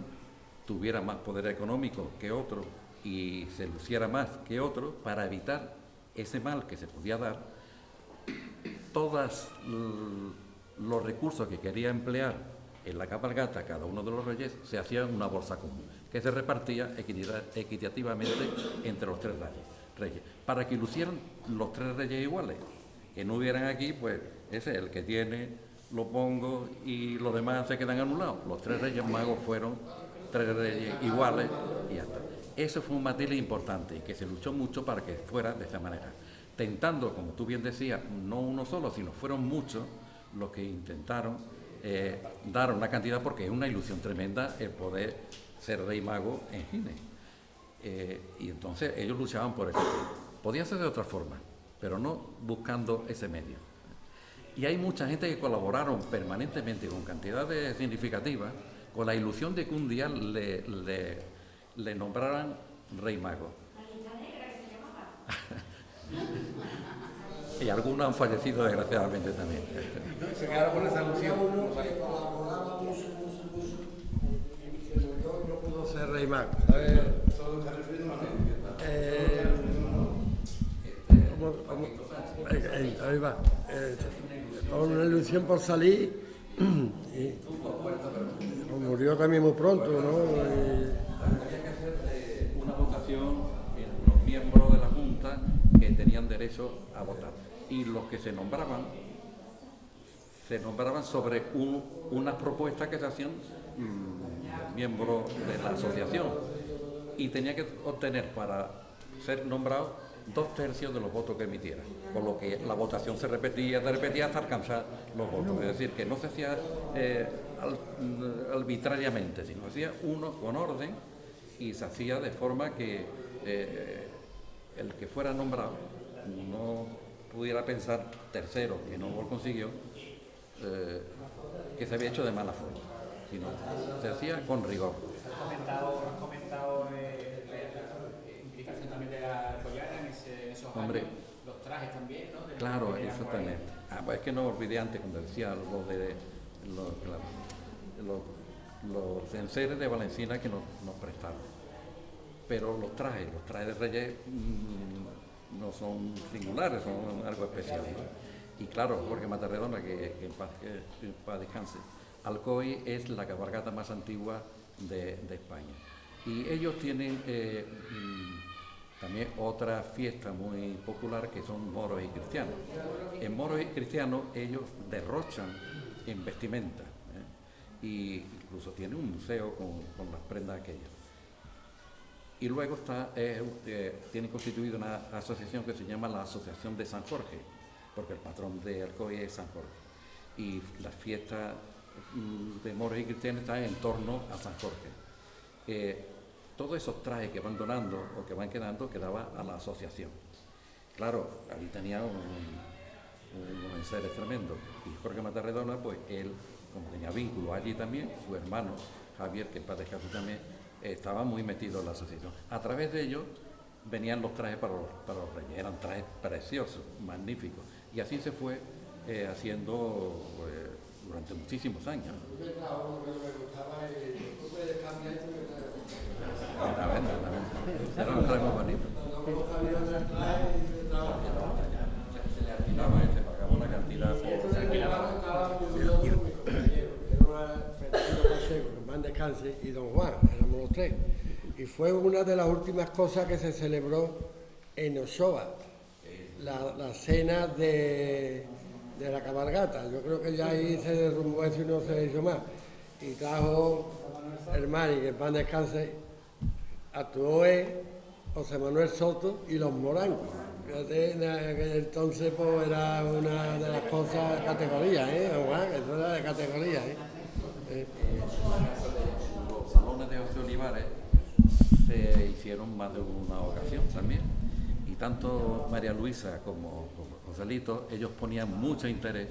tuviera más poder económico que otro y se luciera más que otro, para evitar ese mal que se podía dar, todos los recursos que quería emplear en la cabalgata cada uno de los reyes se hacía en una bolsa común, que se repartía equitativamente entre los 3 reyes, para que lucieran los 3 reyes iguales, que no hubieran aquí, pues ese es el que tiene, lo pongo y los demás se quedan anulados. Los 3 Reyes Magos fueron 3 reyes iguales y ya está. Eso fue un matiz importante y que se luchó mucho para que fuera de esa manera, tentando, como tú bien decías, no uno solo, sino fueron muchos los que intentaron dar una cantidad, porque es una ilusión tremenda el poder ser rey mago en Gines. Y entonces ellos luchaban por eso. Podía ser de otra forma, pero no buscando ese medio. Y hay mucha gente que colaboraron permanentemente con cantidades significativas con la ilusión de que un día le nombraran rey mago. Y algunos han fallecido desgraciadamente también. Se quedaron con esa ilusión. No pudo ser rey mago. Ahí va. Con una ilusión por salir y murió también muy pronto, ¿no? Había que hacer una votación en los miembros de la Junta que tenían derecho a votar, y los que se nombraban sobre unas propuestas que se hacían miembros de la asociación, y tenía que obtener para ser nombrado 2/3 de los votos que emitiera, por lo que la votación se repetía hasta alcanzar los votos. Es decir, que no se hacía arbitrariamente, sino se hacía uno con orden y se hacía de forma que el que fuera nombrado no pudiera pensar, tercero, que no lo consiguió, que se había hecho de mala forma, sino se hacía con rigor. ¿Has comentado la implicación también de la collana en esos Hombre, años? Los trajes también, ¿no? Claro, exactamente. Pues es que no olvidé antes cuando decía los enseres de Valencina que nos prestaron. Pero los trajes de Reyes no son singulares, son algo especial, ¿no? Y claro, Jorge Matarredona, que en paz descanse, Alcoy es la cabalgata más antigua de España. Y ellos tienen también otra fiesta muy popular que son moros y cristianos. En moros y cristianos ellos derrochan en vestimenta, y incluso tienen un museo con las prendas aquellas. Y luego tiene constituida una asociación que se llama la Asociación de San Jorge, porque el patrón de Alcoy es San Jorge. Y las fiestas de moros y cristianos están en torno a San Jorge. Todos esos trajes que van donando o que van quedando quedaba a la asociación. Claro, ahí tenía unos enseres tremendos. Y Jorge Matarredona, pues él, como tenía vínculos allí también, su hermano Javier, que en paz descanse también, estaba muy metido en la asociación. A través de ellos venían los trajes para los reyes, eran trajes preciosos, magníficos. Y así se fue haciendo durante muchísimos años. Era un traje muy bonito. Se le alquilaba, se pagaba una cantidad. Se alquilaba. Fernando Pacheco, que en paz descanse, y don Juan, éramos los tres. Y fue una de las últimas cosas que se celebró en Ochoa, la cena de la cabalgata. Yo creo que ya ahí se derrumbó eso y no se hizo más. Y trajo hermano, que en paz descanse, actuó José Manuel Soto y los Morancos. Entonces pues era una de las cosas de categoría, don Juan, eso era de categoría. Los salones de José Olivares se hicieron más de una ocasión también, y tanto María Luisa como Joselito, ellos ponían mucho interés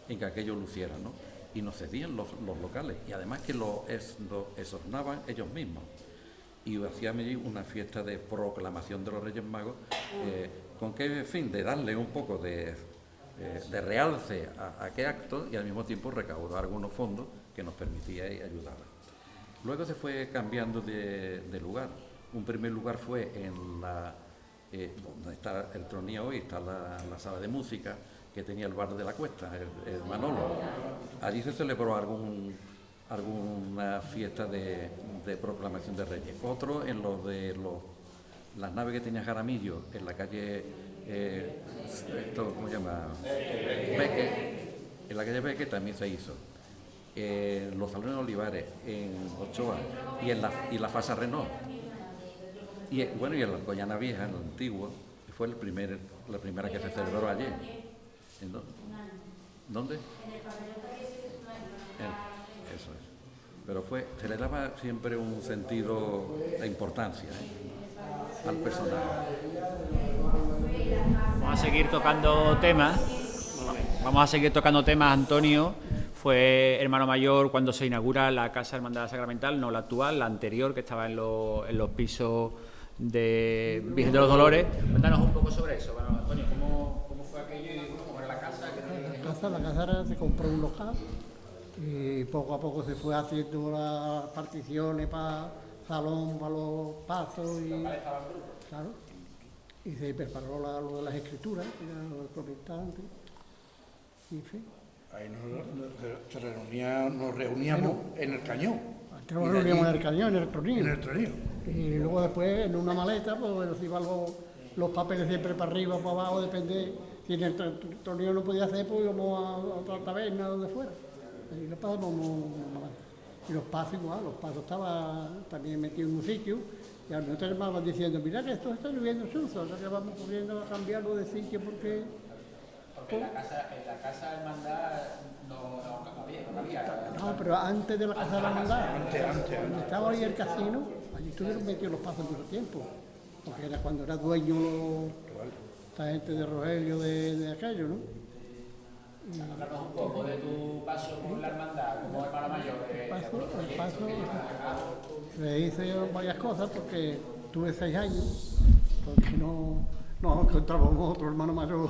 en que aquello luciera, ¿no? Y nos cedían los locales, y además que lo exornaban ellos mismos, y hacían allí una fiesta de proclamación de los Reyes Magos, con qué fin, de darle un poco de realce a aquel acto, y al mismo tiempo recaudar algunos fondos que nos permitía y ayudaba. Luego se fue cambiando de lugar. Un primer lugar fue en donde está el Tronía hoy, está la sala de música que tenía el bar de la Cuesta, el Manolo. Allí se celebró alguna fiesta de proclamación de Reyes. Otro en las naves que tenía Jaramillo, en la calle, ¿cómo se llama? Beque. En la calle Beque también se hizo. Los salones de Olivares, en Ochoa, y la Fasa Renault. Y bueno, y en la Collana Vieja, en la antigua, fue la primera que se celebró allí. ¿Dónde? Eso es. Pero se le daba siempre un sentido de importancia al personaje. Vamos a seguir tocando temas. Antonio fue hermano mayor cuando se inaugura la Casa Hermandad Sacramental, no la actual, la anterior, que estaba en los pisos de Virgen de los Dolores. Cuéntanos un poco sobre eso, bueno, Antonio, ¿cómo fue aquello y cómo era la casa? La casa se compró un local y poco a poco se fue haciendo las particiones para salón, para los pasos y claro, y se preparó lo de las escrituras, que ya lo comentaba antes. Y en fin. Ahí nos reuníamos en el cañón. Antes nos reuníamos en el cañón, en el Tronillo. En el Tronillo. Y luego después en una maleta, pues nos iban los papeles siempre para arriba, para abajo, depende. Si en el Tronillo no podía hacer, pues íbamos a otra taberna, donde fuera. Y los pasos y los pasos igual, los pasos estaban también metidos en un sitio. Y al minuto llamaban diciendo, mira que esto está lloviendo sucio, o sea que vamos corriendo a cambiarlo de sitio porque en la casa hermandad no había. No, pero antes de la Casa de la Hermandad, Antes. donde estaba ahí el casino, allí estuvieron metidos los pasos mucho tiempo, porque era cuando era dueño esta gente de Rogelio de aquello, ¿no? Háblanos un poco de tu paso por la hermandad como hermano mayor. El paso le hice varias cosas porque tuve 6 años, porque no encontrábamos otro hermano mayor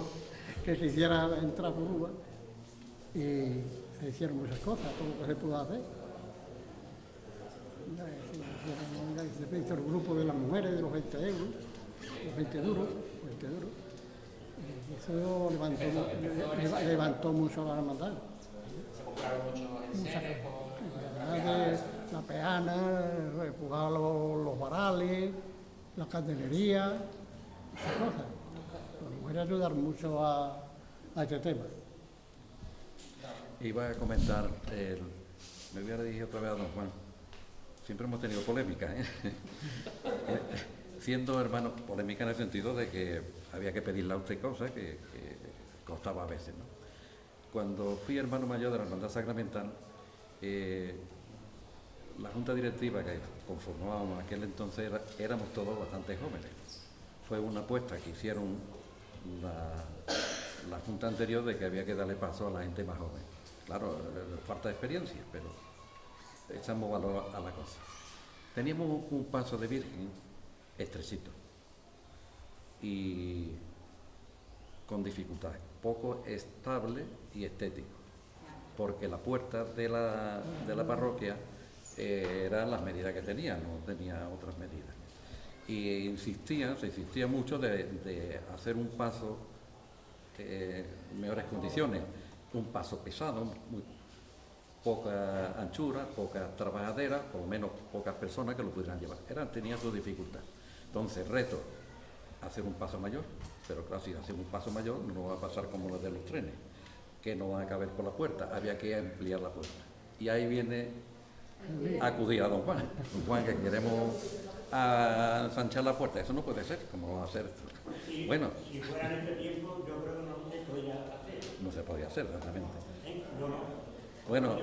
que se hiciera entrar por Uva, y se hicieron muchas cosas, todo lo que se pudo hacer. Se hizo el grupo de las mujeres de los 20 euros, los 20 duros. Y eso levantó mucho a la hermandad. Se compraron muchas cosas. La peana, repujar los varales, la candelería, esas cosas. Las mujeres ayudar mucho a este tema. Iba a comentar, me voy a dirigir otra vez a don Juan. Siempre hemos tenido polémica, ¿eh? Siendo hermanos, polémica en el sentido de que había que pedirle a usted cosas que costaba a veces, ¿no? Cuando fui hermano mayor de la Hermandad Sacramental, la junta directiva que conformábamos en aquel entonces éramos todos bastante jóvenes. Fue una apuesta que hicieron la junta anterior de que había que darle paso a la gente más joven. Claro, falta de experiencia, pero echamos valor a la cosa. Teníamos un paso de Virgen estrechito y con dificultad, poco estable y estético, porque la puerta de la parroquia eran las medidas que tenía, no tenía otras medidas. Y se insistía mucho de hacer un paso en mejores condiciones, un paso pesado, muy poca anchura, poca trabajadera, por lo menos pocas personas que lo pudieran llevar. Tenía su dificultad. Entonces, reto, hacer un paso mayor, pero claro, si hacemos un paso mayor no va a pasar como los de los trenes, que no van a caber por la puerta, había que ampliar la puerta. Y ahí viene a acudir a don Juan. Don Juan, que queremos ensanchar la puerta, eso no puede ser, ¿cómo va a ser esto? Sí, bueno, si fuera en este tiempo, yo creo que no se podía hacer. No se podía hacer, realmente. No. Bueno,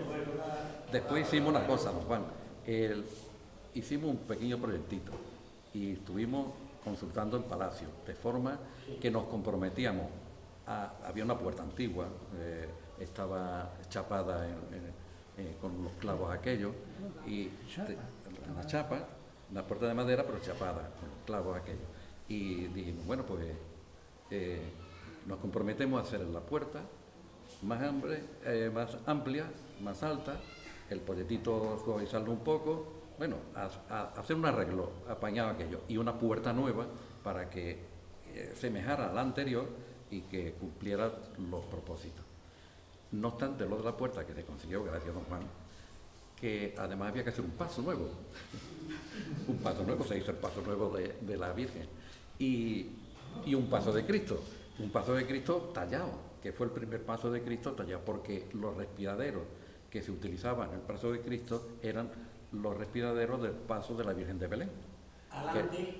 después hicimos una cosa, don Juan. Hicimos un pequeño proyectito y estuvimos consultando el Palacio, de forma que nos comprometíamos había una puerta antigua, estaba chapada con los clavos aquellos, y la chapa, la puerta de madera, pero chapada con los clavos aquellos. Y dijimos, bueno, pues nos comprometemos a hacer la puerta más amplia, más alta, el polletito suavizarlo un poco, bueno, a hacer un arreglo, apañado aquello, y una puerta nueva para que semejara a la anterior y que cumpliera los propósitos. No obstante, lo de la puerta que se consiguió, gracias a don Juan, que además había que hacer un paso nuevo. Un paso nuevo, se hizo el paso nuevo de la Virgen. Y un paso de Cristo. Un paso de Cristo tallado, que fue el primer paso de Cristo tallado, porque los respiraderos que se utilizaban en el paso de Cristo eran los respiraderos del paso de la Virgen de Belén. Adelante.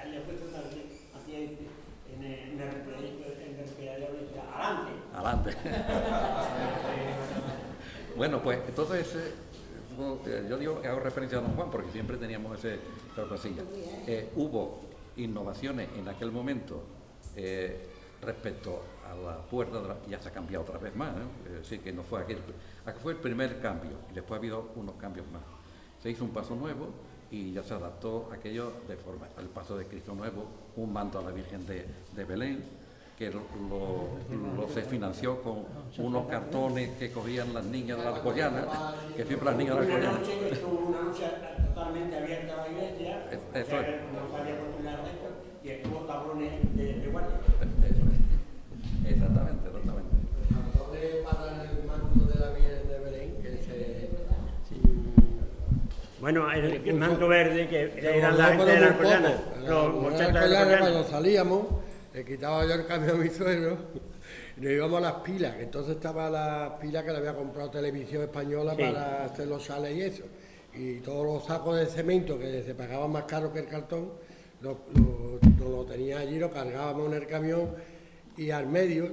Le he puesto también aquí en el respiradero, adelante. Bueno, pues entonces yo digo que hago referencia a don Juan porque siempre teníamos esa cosilla. Hubo innovaciones en aquel momento respecto a la puerta, ya se ha cambiado otra vez más, ¿no? Sí, que no fue aquel fue el primer cambio, y después ha habido unos cambios más. Se hizo un paso nuevo y ya se adaptó aquello de forma, el paso de Cristo nuevo, un manto a la Virgen de Belén, que se financió con unos cartones que cogían las niñas de la Alcoyana, que siempre las niñas de la Alcoyana. Estuvo una noche totalmente abierta a la iglesia, Eso es. no había oportunidad de esto, y estuvo tablones de guardia. Exactamente. ¿Dónde para el manto de la Virgen de Belén? Bueno, el manto verde, que era la gente de la Alcoyana. Los muchachos de la Alcoyana. Cuando salíamos, le quitaba yo el cambio a mi suegro y nos íbamos a las pilas, que entonces estaba la pila que le había comprado Televisión Española para hacer los sales y eso. Y todos los sacos de cemento que se pagaban más caro que el cartón, lo tenía allí, lo cargábamos en el camión y al medio,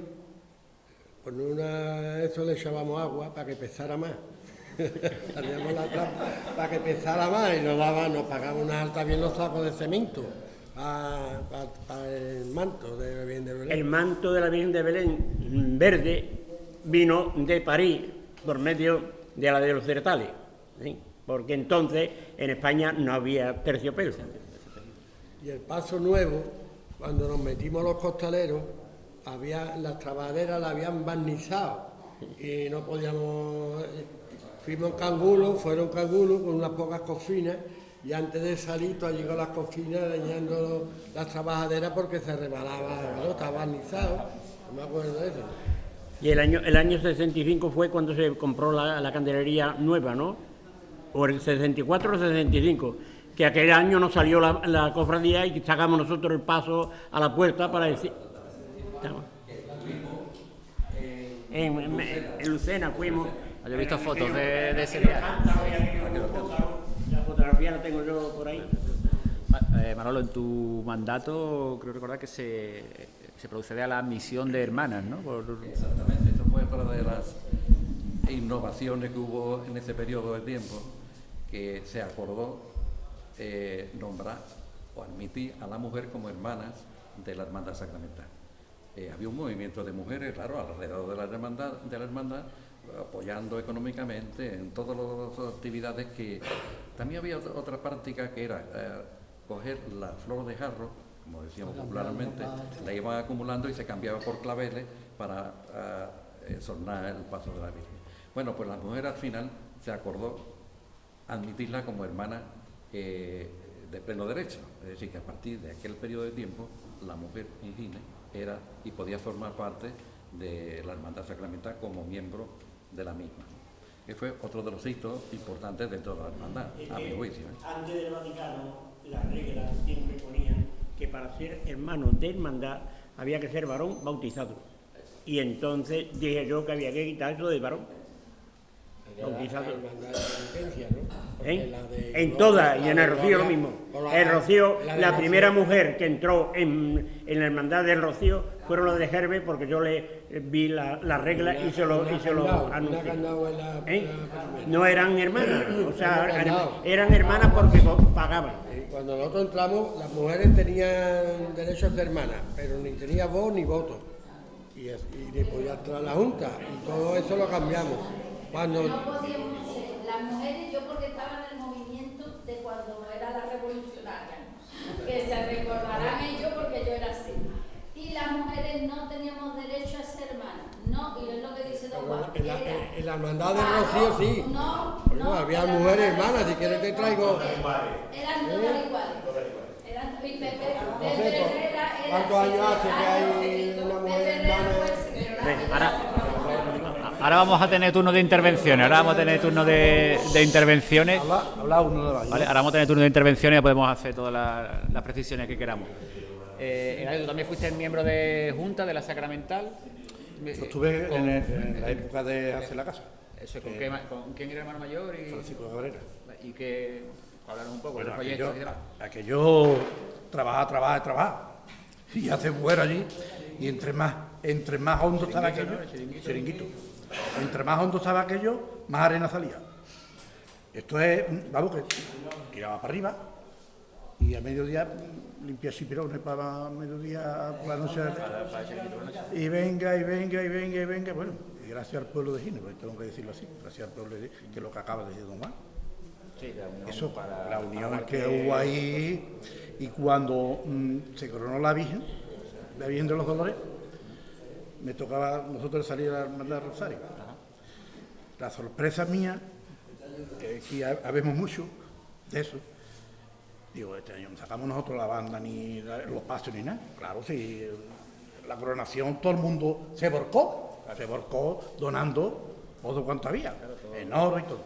con eso le echábamos agua para que pesara más. Salíamos la trampa para que pesara más y nos pagaban unas altas bien los sacos de cemento. Para el manto de la Virgen de Belén. El manto de la Virgen de Belén verde vino de París por medio de la de los Ceretales, ¿sí? Porque entonces en España no había terciopelo. Y el paso nuevo, cuando nos metimos los costaleros, las trabajaderas la habían barnizado y no podíamos. Fuimos en cangulo, fueron cangulos con unas pocas cocinas. Y antes de salir, tú llegó las cocinas dañando las trabajaderas porque se rebalaba, ¿no? Estaba barnizado, no me acuerdo de eso. Y el año 65 fue cuando se compró la candelería nueva, ¿no? O el 64 o 65, que aquel año nos salió la cofradía y sacamos nosotros el paso a la puerta para decir... En Lucena fuimos... Yo he visto fotos de ese viaje. La fotografía la tengo yo por ahí. Manolo, en tu mandato creo recordar que se procede a la admisión de hermanas, ¿no? Exactamente, eso fue otra de las innovaciones que hubo en ese periodo de tiempo, que se acordó nombrar o admitir a la mujer como hermanas de la hermandad sacramental. Había un movimiento de mujeres, claro, alrededor de la hermandad, apoyando económicamente en todas las actividades que... También había otra práctica que era coger la flor de jarro, como decíamos popularmente, la iban acumulando y se cambiaba por claveles para sornar el paso de la Virgen. Bueno, pues la mujer al final se acordó admitirla como hermana de pleno derecho, es decir, que a partir de aquel periodo de tiempo la mujer en Gine era y podía formar parte de la hermandad sacramental como miembro de la misma, que fue otro de los hitos importantes dentro de la hermandad, a mi juicio. Antes del Vaticano, las reglas siempre ponían que para ser hermano de hermandad había que ser varón bautizado. Y entonces dije yo que había que quitar eso del varón bautizado. En todas, y en el Rocío lo mismo. El Rocío, la primera mujer que entró en la hermandad del Rocío fueron las de Gerbe, porque yo le vi la regla y se lo anuncié. No eran hermanas, o sea, eran hermanas porque pagaban. Cuando nosotros entramos, las mujeres tenían derecho a ser hermanas, pero ni tenía voz ni voto. Y ni podía entrar a la Junta, y todo eso lo cambiamos. Cuando... No podíamos ser las mujeres, yo porque estaba en el movimiento de cuando era la revolucionaria, que se recordarán ellos porque yo era así. Y las mujeres no teníamos derecho a ser hermanas, no, y es lo que dice Don Juan. En la hermandad de Rocío sí. No, había mujeres hermanas, si quieres te traigo. Eran todas iguales. Eran, y Pepe era ¿Cuántos años hace que hay una mujer hermana? Ahora vamos a tener turno de intervenciones. Ahora vamos a tener turno de intervenciones. Habla uno de la... ¿Vale? Ahora vamos a tener turno de intervenciones y podemos hacer todas las precisiones que queramos. ¿Tú también fuiste miembro de Junta de la Sacramental? Yo estuve en la época de hacer la casa. Eso, ¿con quién era hermano mayor? Francisco Cabrera. ¿Y qué? Hablaron un poco de Bueno, los proyectos y demás. aquello trabaja. Y hace fuera allí. Y entre más hondo estaba aquello, chiringuito. Entre más hondo estaba aquello, más arena salía. Esto es, vamos, que tiraba para arriba y a mediodía limpia chipirones para mediodía por la noche. Y venga. Bueno, y gracias al pueblo de Gine, porque tengo que decirlo así, gracias al pueblo de Gine, que es lo que acaba de decir Don Juan. Sí, Eso, la unión que hubo ahí, y cuando se coronó la Virgen de los Dolores, me tocaba nosotros salir a la hermandad de Rosario. La sorpresa mía, que habemos mucho de eso, digo, este año no sacamos nosotros la banda, ni los pasos, ni nada. Claro, sí, la coronación, todo el mundo se volcó donando todo cuanto había, en oro y todo.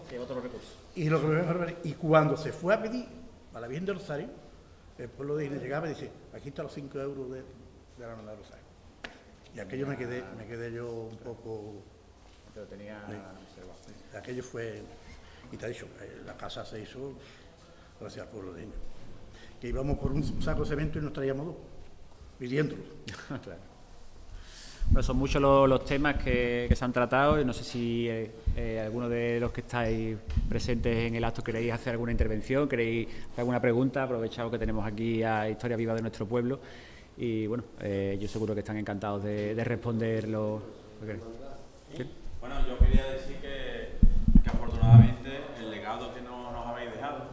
Y cuando se fue a pedir a la Virgen de Rosario, el pueblo de Gine llegaba y dice, aquí están los 5 euros de la hermandad de Rosario. Y aquello me quedé yo un poco... Pero tenía... Sí. Aquello fue... Y te he dicho, la casa se hizo gracias al pueblo de Gine. Que íbamos por un saco de cemento y nos traíamos dos, pidiéndolo. Claro. Bueno, son muchos los temas que se han tratado y no sé si alguno de los que estáis presentes en el acto queréis hacer alguna intervención, queréis hacer alguna pregunta, aprovechado que tenemos aquí a Historia Viva de nuestro pueblo. Y bueno, yo seguro que están encantados de responder lo que... ¿Sí? Bueno, yo quería decir que afortunadamente el legado que nos habéis dejado,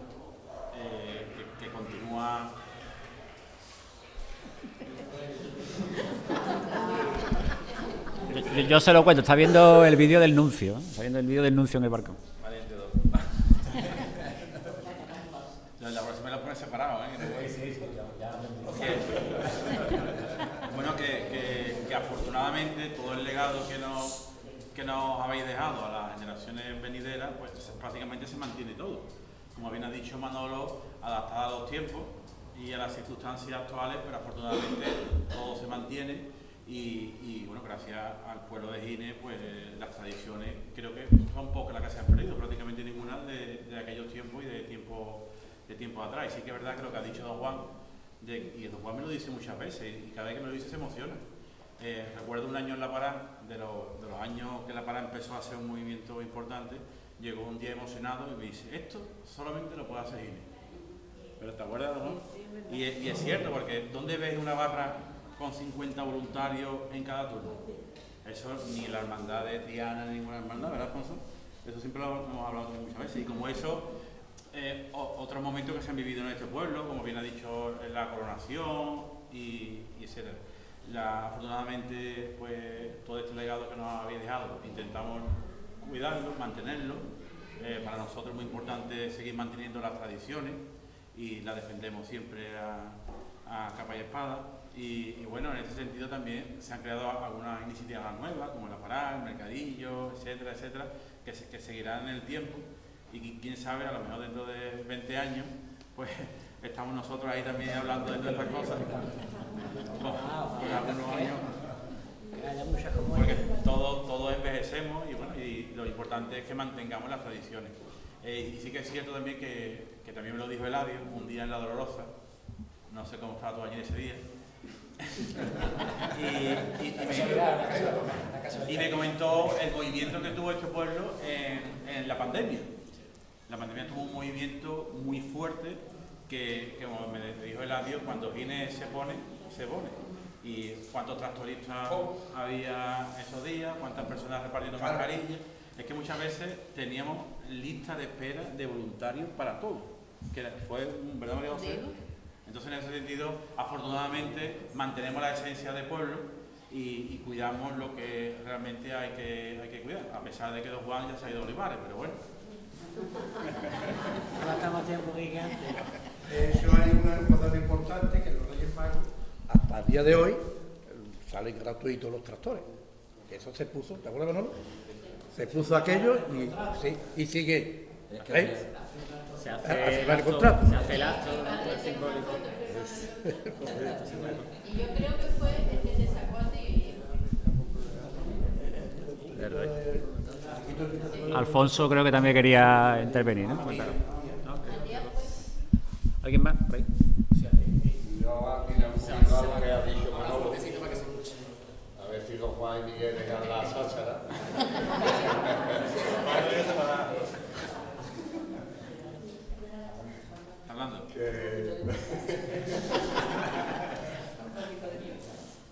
que continúa... Yo se lo cuento, está viendo el vídeo del nuncio, en el barco. Vale, entiendo. La próxima la pones separado, ¿eh? Bueno, que afortunadamente todo el legado que nos que nos habéis dejado a las generaciones venideras, pues prácticamente se mantiene todo. Como bien ha dicho Manolo, adaptada a los tiempos y a las circunstancias actuales, pero afortunadamente todo se mantiene y bueno, gracias al pueblo de Gines, pues las tradiciones creo que son pocas las que se han perdido, prácticamente ninguna de aquellos tiempos y de tiempo atrás. Y sí que es verdad que lo que ha dicho don Juan, y don Juan me lo dice muchas veces y cada vez que me lo dice se emociona. Recuerdo un año en La Pará, de los años que La Pará empezó a hacer un movimiento importante, llegó un día emocionado y me dice, esto solamente lo puede hacer Gines. ¿Pero te acuerdas, no? Y es cierto, porque ¿dónde ves una barra con 50 voluntarios en cada turno? Eso ni la hermandad de Triana ni ninguna hermandad, ¿verdad, Alfonso? Eso siempre lo hemos hablado muchas veces. Y como eso, otros momentos que se han vivido en este pueblo, como bien ha dicho, la coronación y etcétera. Afortunadamente, pues todo este legado que nos habéis dejado, intentamos cuidarlo, mantenerlo. Para nosotros es muy importante seguir manteniendo las tradiciones y las defendemos siempre a capa y espada. Y bueno, en ese sentido también se han creado algunas iniciativas nuevas, como La Pará, el Mercadillo, etcétera, etcétera, que seguirán en el tiempo. Y quién sabe, a lo mejor dentro de 20 años, pues estamos nosotros ahí también hablando de todas estas cosas. Porque todos envejecemos y bueno, y lo importante es que mantengamos las tradiciones. Y sí que es cierto también que también me lo dijo Eladio un día en La Dolorosa, no sé cómo estaba todo allí ese día, y me comentó el movimiento que tuvo este pueblo en la pandemia. La pandemia tuvo un movimiento muy fuerte que como me dijo Eladio, cuando Gines se pone. Y cuántos tractoristas había esos días, cuántas personas repartiendo mascarillas. Es que muchas veces teníamos lista de espera de voluntarios para todo, que fue un verdadero María José. Entonces, en ese sentido, afortunadamente, mantenemos la esencia del pueblo y cuidamos lo que realmente hay que cuidar, a pesar de que don Juan ya se ha ido a Olivares, pero bueno. Eso hay una cosa importante, que los Reyes Magos, hasta el día de hoy, salen gratuitos los tractores. Eso se puso, ¿te acuerdas, Manolo? Se puso aquello y sigue. Se hace el contrato. Se hace el acto simbólico. Y yo creo que fue el que te sacó a ti. Alfonso creo que también quería intervenir, ¿no? ¿Alguien más? Por ahí. Yo aquí no he lo que ha dicho Manolo. A ver si don Juan y Miguel dejan la sáchara. Hablando.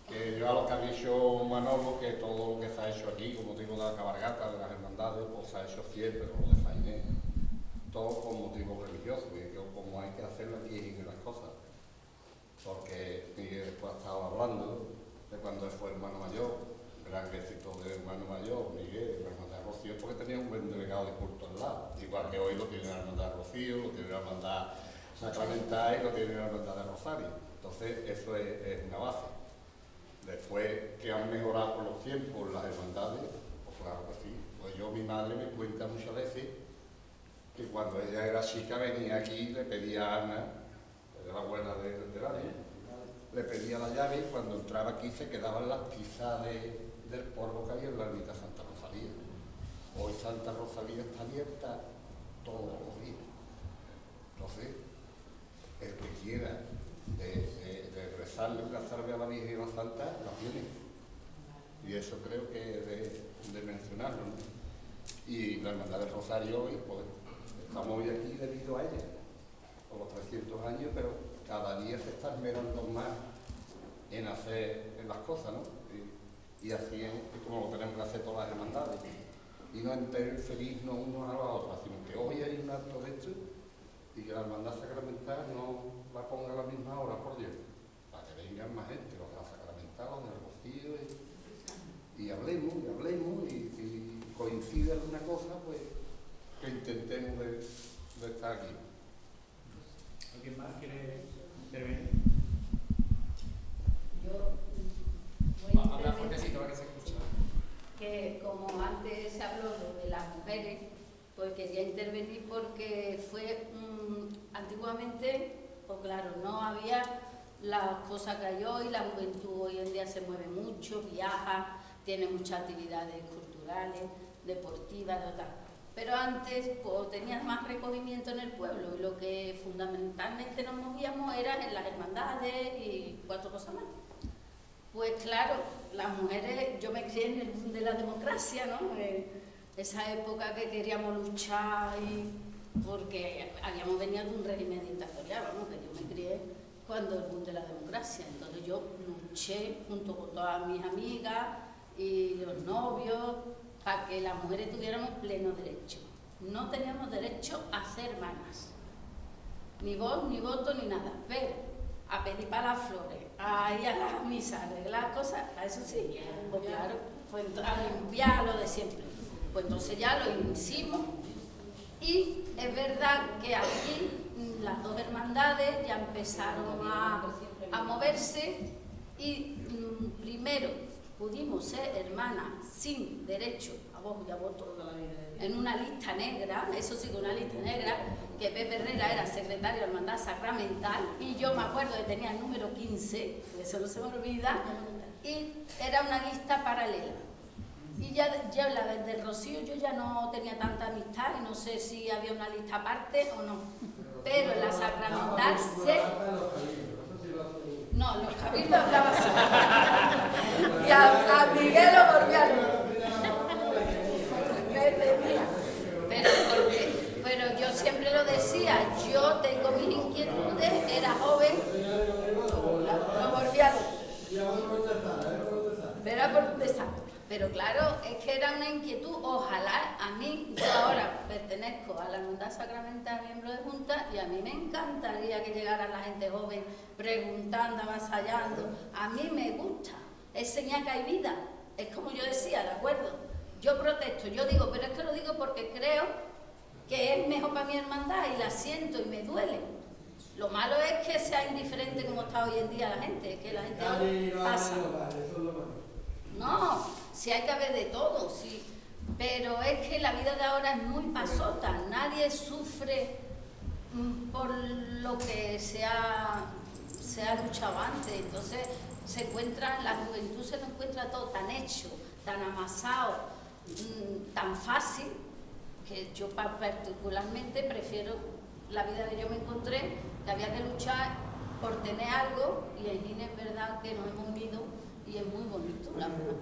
Que yo a lo que ha dicho Manolo, que todo lo que se ha hecho aquí, como digo, de la cabalgata, de las hermandades, pues se ha hecho siempre, lo de Fainé, todo con motivo religioso, y yo como hay que hacerlo aquí en las cosas. Porque Miguel después ha estado hablando de cuando él fue hermano mayor, gran éxito de hermano mayor, Miguel, la hermandad de Rocío, porque tenía un buen delegado de culto al lado, igual que hoy lo tiene la hermandad de Rocío, lo tiene la hermandad sacramental y lo tiene la hermandad de Rosario. Entonces eso es una base. Después que han mejorado con los tiempos las hermandades, pues claro que sí. Pues yo, mi madre me cuenta muchas veces que cuando ella era chica venía aquí y le pedía a Ana, era la abuela de Eladio, le pedía la llave y cuando entraba aquí se quedaban las tizas del polvo que había en la ermita Santa Rosalía. Hoy Santa Rosalía está abierta todos los días. Entonces, el que quiera de rezarle una salve a la Virgen la Santa, la tiene. Y eso creo que es de mencionarlo, ¿no? Y la Hermandad del Rosario, y pues, estamos hoy aquí debido a ella, por los 300 años, pero cada día se está esmerando más en hacer en las cosas, ¿no? Y así es como lo tenemos que hacer todas las hermandades. Y no interferirnos unos a los otros, sino que hoy hay un acto de esto y que la hermandad sacramental no la ponga a la misma hora, por Dios, para que vengan más gente, los de la sacramental, los del Rocío, y hablemos, y si coincide alguna cosa, pues que intentemos de estar aquí. ¿Alguien más quiere intervenir? Yo voy a habla fuertecito para que se escuche. que como antes se habló de las mujeres, pues quería intervenir porque fue antiguamente, pues claro, no había las cosas que hay hoy, la juventud hoy en día se mueve mucho, viaja, tiene muchas actividades culturales, deportivas, tal. Pero antes pues, tenías más recogimiento en el pueblo y lo que fundamentalmente nos movíamos era en las hermandades y 4 cosas más. Pues claro, las mujeres, yo me crié en el boom de la democracia, ¿no? Esa época que queríamos luchar porque habíamos venido de un régimen dictatorial, ¿no? Que yo me crié cuando el boom de la democracia. Entonces yo luché junto con todas mis amigas y los novios para que las mujeres tuviéramos pleno derecho. No teníamos derecho a ser hermanas, ni voz, ni voto, ni nada, pero a pedir para las flores, a ir a la misa, a arreglar cosas, a eso sí, pues claro, pues a limpiar lo de siempre. Pues entonces ya lo hicimos y es verdad que aquí las 2 hermandades ya empezaron a moverse y primero pudimos ser hermanas sin derecho a voz y a voto en una lista negra, eso sí que una lista negra, que Pepe Herrera era secretario de Hermandad Sacramental y yo me acuerdo que tenía el número 15, eso no se me olvida, y era una lista paralela. Y ya la del Rocío yo ya no tenía tanta amistad y no sé si había una lista aparte o no, pero en la Sacramental no, los cabildos hablaba así. Y a Miguel lo volvía pero yo siempre lo decía, yo tengo mis inquietudes, era joven, lo volvía era por empezar. Pero claro, es que era una inquietud, ojalá a mí, yo ahora pertenezco a la Hermandad Sacramental, miembro de Junta, y a mí me encantaría que llegara la gente joven preguntando, avasallando. A mí me gusta, es señal que hay vida, es como yo decía, ¿de acuerdo? Yo protesto, yo digo, pero es que lo digo porque creo que es mejor para mi hermandad y la siento y me duele. Lo malo es que sea indiferente como está hoy en día la gente, que la gente pasa. No, sí hay que haber de todo, sí, pero es que la vida de ahora es muy pasota, nadie sufre por lo que se ha luchado antes, entonces la juventud se lo encuentra todo tan hecho, tan amasado, tan fácil, que yo particularmente prefiero la vida que yo me encontré, que había que luchar por tener algo, y en Gine es verdad que nos hemos unido y es muy bonito, la verdad.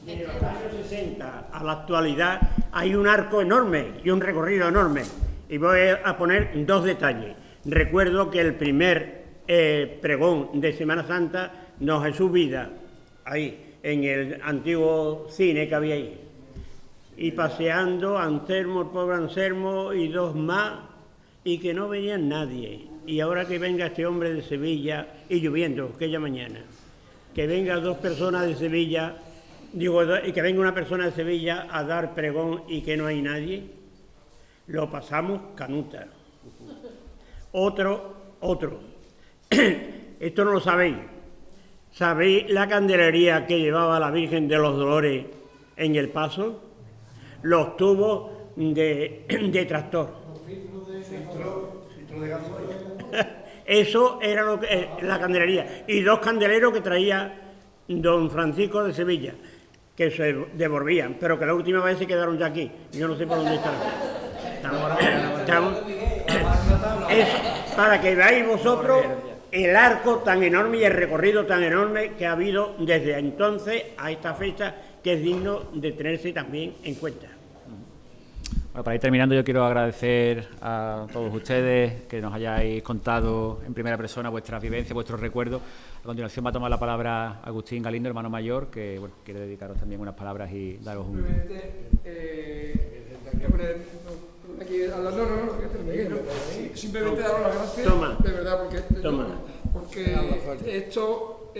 De los años 60 a la actualidad hay un arco enorme y un recorrido enorme. Y voy a poner 2 detalles. Recuerdo que el primer pregón de Semana Santa, Don Jesús Vida, ahí, en el antiguo cine que había ahí. Y paseando Anselmo, el pobre Anselmo y 2 más, y que no venía nadie. Y ahora que venga este hombre de Sevilla, y lloviendo, aquella mañana, que venga 2 personas de Sevilla, y que venga una persona de Sevilla a dar pregón y que no hay nadie, lo pasamos canuta. Otro, esto no lo sabéis. ¿Sabéis la candelería que llevaba la Virgen de los Dolores en el paso? Los tubos de tractor. Eso era lo que, la candelería. Y 2 candeleros que traía don Francisco de Sevilla, que se devolvían, pero que la última vez se quedaron ya aquí. Yo no sé por dónde están. Para que veáis vosotros el arco tan enorme y el recorrido tan enorme que ha habido desde entonces a esta fecha, que es digno de tenerse también en cuenta. Bueno, para ir terminando, yo quiero agradecer a todos ustedes que nos hayáis contado en primera persona vuestras vivencias, vuestros recuerdos. A continuación va a tomar la palabra Agustín Galindo, hermano mayor, que bueno, quiere dedicaros también unas palabras y daros un... Simplemente daros las gracias, Toma. de verdad, porque esto,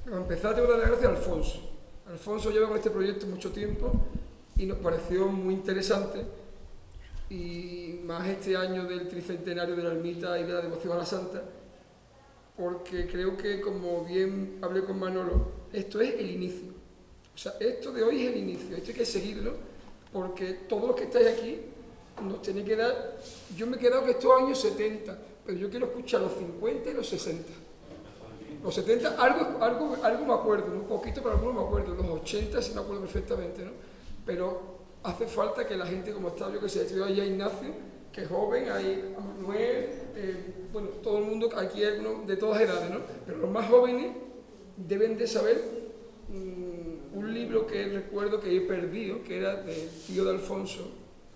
para empezar, tengo que dar las gracias a Alfonso. Alfonso lleva con este proyecto mucho tiempo y nos pareció muy interesante, y más este año del tricentenario de la ermita y de la devoción a la Santa, porque creo que, como bien hablé con Manolo, esto es el inicio. O O sea, esto de hoy es el inicio, esto hay que seguirlo, porque todos los que estáis aquí nos tenéis que dar... Yo me he quedado que estos años 70, pero yo quiero escuchar los 50 y los 60. Los 70, algo me acuerdo, un poquito, pero algunos me acuerdo. Los 80 sí me acuerdo perfectamente, ¿no? Pero hace falta que la gente, como está, yo que sé, estoy ahí a Ignacio, que es joven, hay a Manuel, bueno, todo el mundo, aquí hay algunos de todas edades, ¿no? Pero los más jóvenes deben de saber un libro que recuerdo que he perdido, que era del tío de Alfonso,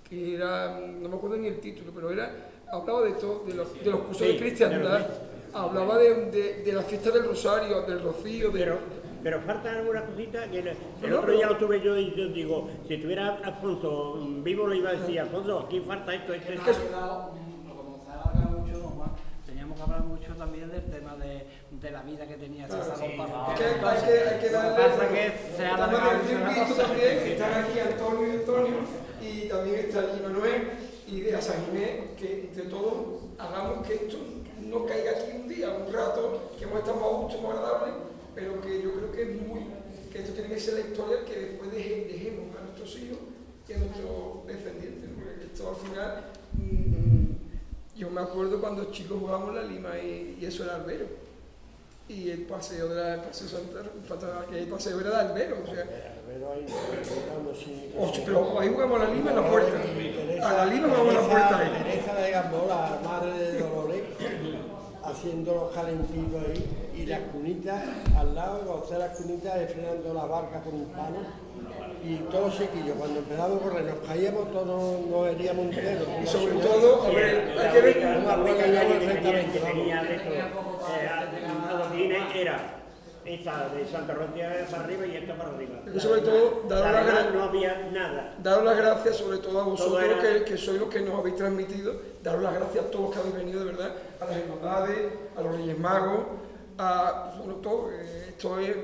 que era, no me acuerdo ni el título, pero hablaba de todo, de los cursos de cristiandad, hablaba de la fiesta del Rosario, del Rocío, Pero falta alguna cosita que el otro día lo tuve yo y yo digo, si tuviera Alfonso vivo le iba a decir, Alfonso, aquí falta esto. Como se alarga mucho, teníamos que hablar mucho también del tema de la vida que tenía César Lombardo. Hay que darle... Se ha alargado mucho también, están aquí Antonio y también está allí Manuel y de San Ginés, que entre todos hagamos que esto no caiga aquí un día, un rato, que hemos estado más justo, más agradable, pero que yo creo que esto tiene que ser la historia que después dejemos a nuestros hijos y a nuestros descendientes, porque esto al final, yo me acuerdo cuando chicos jugábamos la lima y eso era albero, y el paseo era de albero, o sea, pero ahí jugamos a la lima en la puerta, a la lima jugamos en la puerta ahí. Teresa de Gamboa, la madre de Dolores, haciendo los calentitos ahí, y las cunitas al lado, cuando está las cunitas, frenando la barca con un palo, y todos sequillos. Cuando empezamos a correr, nos caíamos, todos nos heríamos enteros. Y sobre todo, a ver, hay que ver que tenía de era esta de Santa Rosa para arriba y esta para arriba. Y sobre todo, no había nada. Daros las gracias sobre todo a vosotros que sois los que nos habéis transmitido, daros las gracias a todos los que habéis venido, de verdad, a las hermandades, a los Reyes Magos, sobre todo, esto es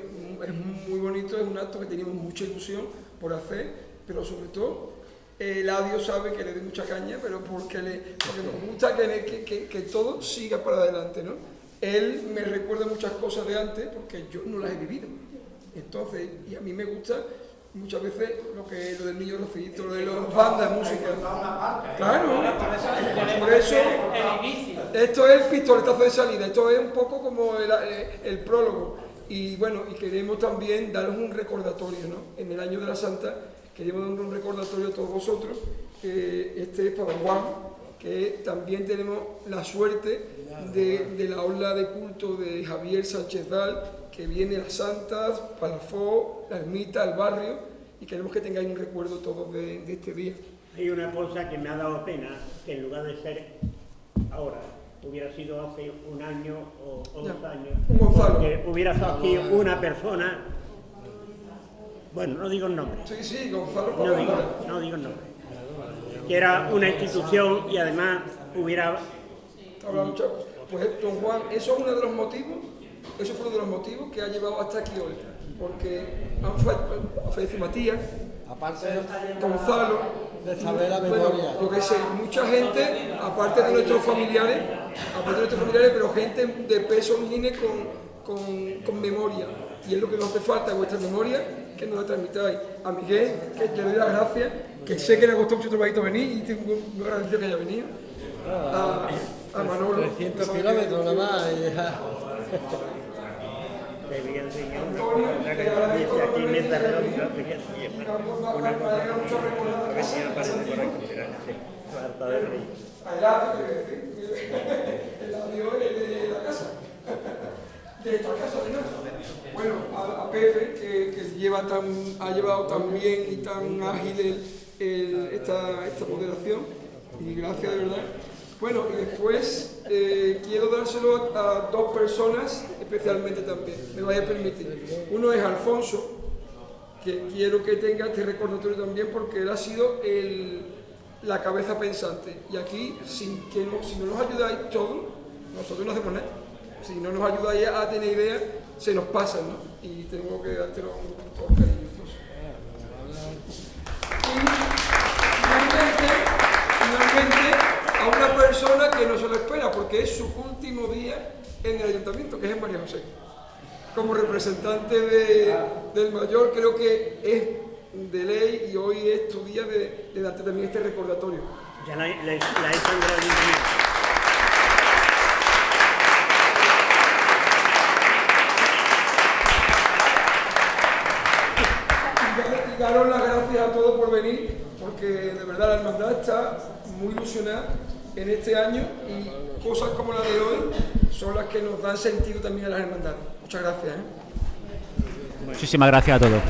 muy bonito, es un acto que teníamos mucha ilusión por hacer, pero sobre todo, Eladio sabe que le doy mucha caña, pero porque nos gusta que todo siga para adelante, ¿no? Él me recuerda muchas cosas de antes porque yo no las he vivido. Entonces, y a mí me gusta muchas veces lo del niño Rocito, lo de las bandas, música. Claro, por eso esto es el pistoletazo de salida, esto es un poco como el prólogo. Y bueno, y queremos también daros un recordatorio, ¿no? En el año de la Santa queremos dar un recordatorio a todos vosotros, este es para Juan, que también tenemos la suerte de la aula de culto de Javier Sánchez Dal, que viene a las Santas, Palafó, la ermita, el barrio, y queremos que tengáis un recuerdo todos de este día. Hay una cosa que me ha dado pena, que en lugar de ser ahora, hubiera sido hace un año o 2 años, porque hubiera estado aquí una persona, bueno, no digo el nombre, sí, Gonzalo, no digo el nombre, que era una institución y además hubiera... Pues don Juan, eso es uno de los motivos, eso fue uno de los motivos que ha llevado hasta aquí hoy, porque han fallecido Matías, Gonzalo, lo que sé, mucha gente, aparte de nuestros familiares, pero gente de peso en Gine con memoria, y es lo que nos hace falta, vuestra memoria, que nos la transmitáis. A Miguel, que le doy las gracias, que sé que le ha costado mucho trabajito venir, y tengo muy agradecido que haya venido. A Manolo. 300 kilómetros nada más. De esta casa de nosotros. Bueno, a Pepe, que ha llevado tan bien y tan ágil esta moderación, y gracias de verdad. Bueno, y después quiero dárselo a 2 personas especialmente también, me vais a permitir. Uno es Alfonso, que quiero que tenga este recordatorio también porque él ha sido la cabeza pensante. Y aquí, si no nos ayudáis todos, nosotros no hacemos nada. Si no nos ayudáis a tener ideas, se nos pasan, ¿no? Y tengo que dártelo con cariño. Finalmente, a una persona que no se lo espera, porque es su último día en el ayuntamiento, que es María José. como representante del mayor, creo que es de ley y hoy es tu día de darte también este recordatorio. Ya la he sangrado también. Y daros las gracias a todos por venir, porque de verdad la hermandad está muy ilusionada en este año y cosas como la de hoy son las que nos dan sentido también a las hermandades. Muchas gracias. Muchísimas gracias a todos.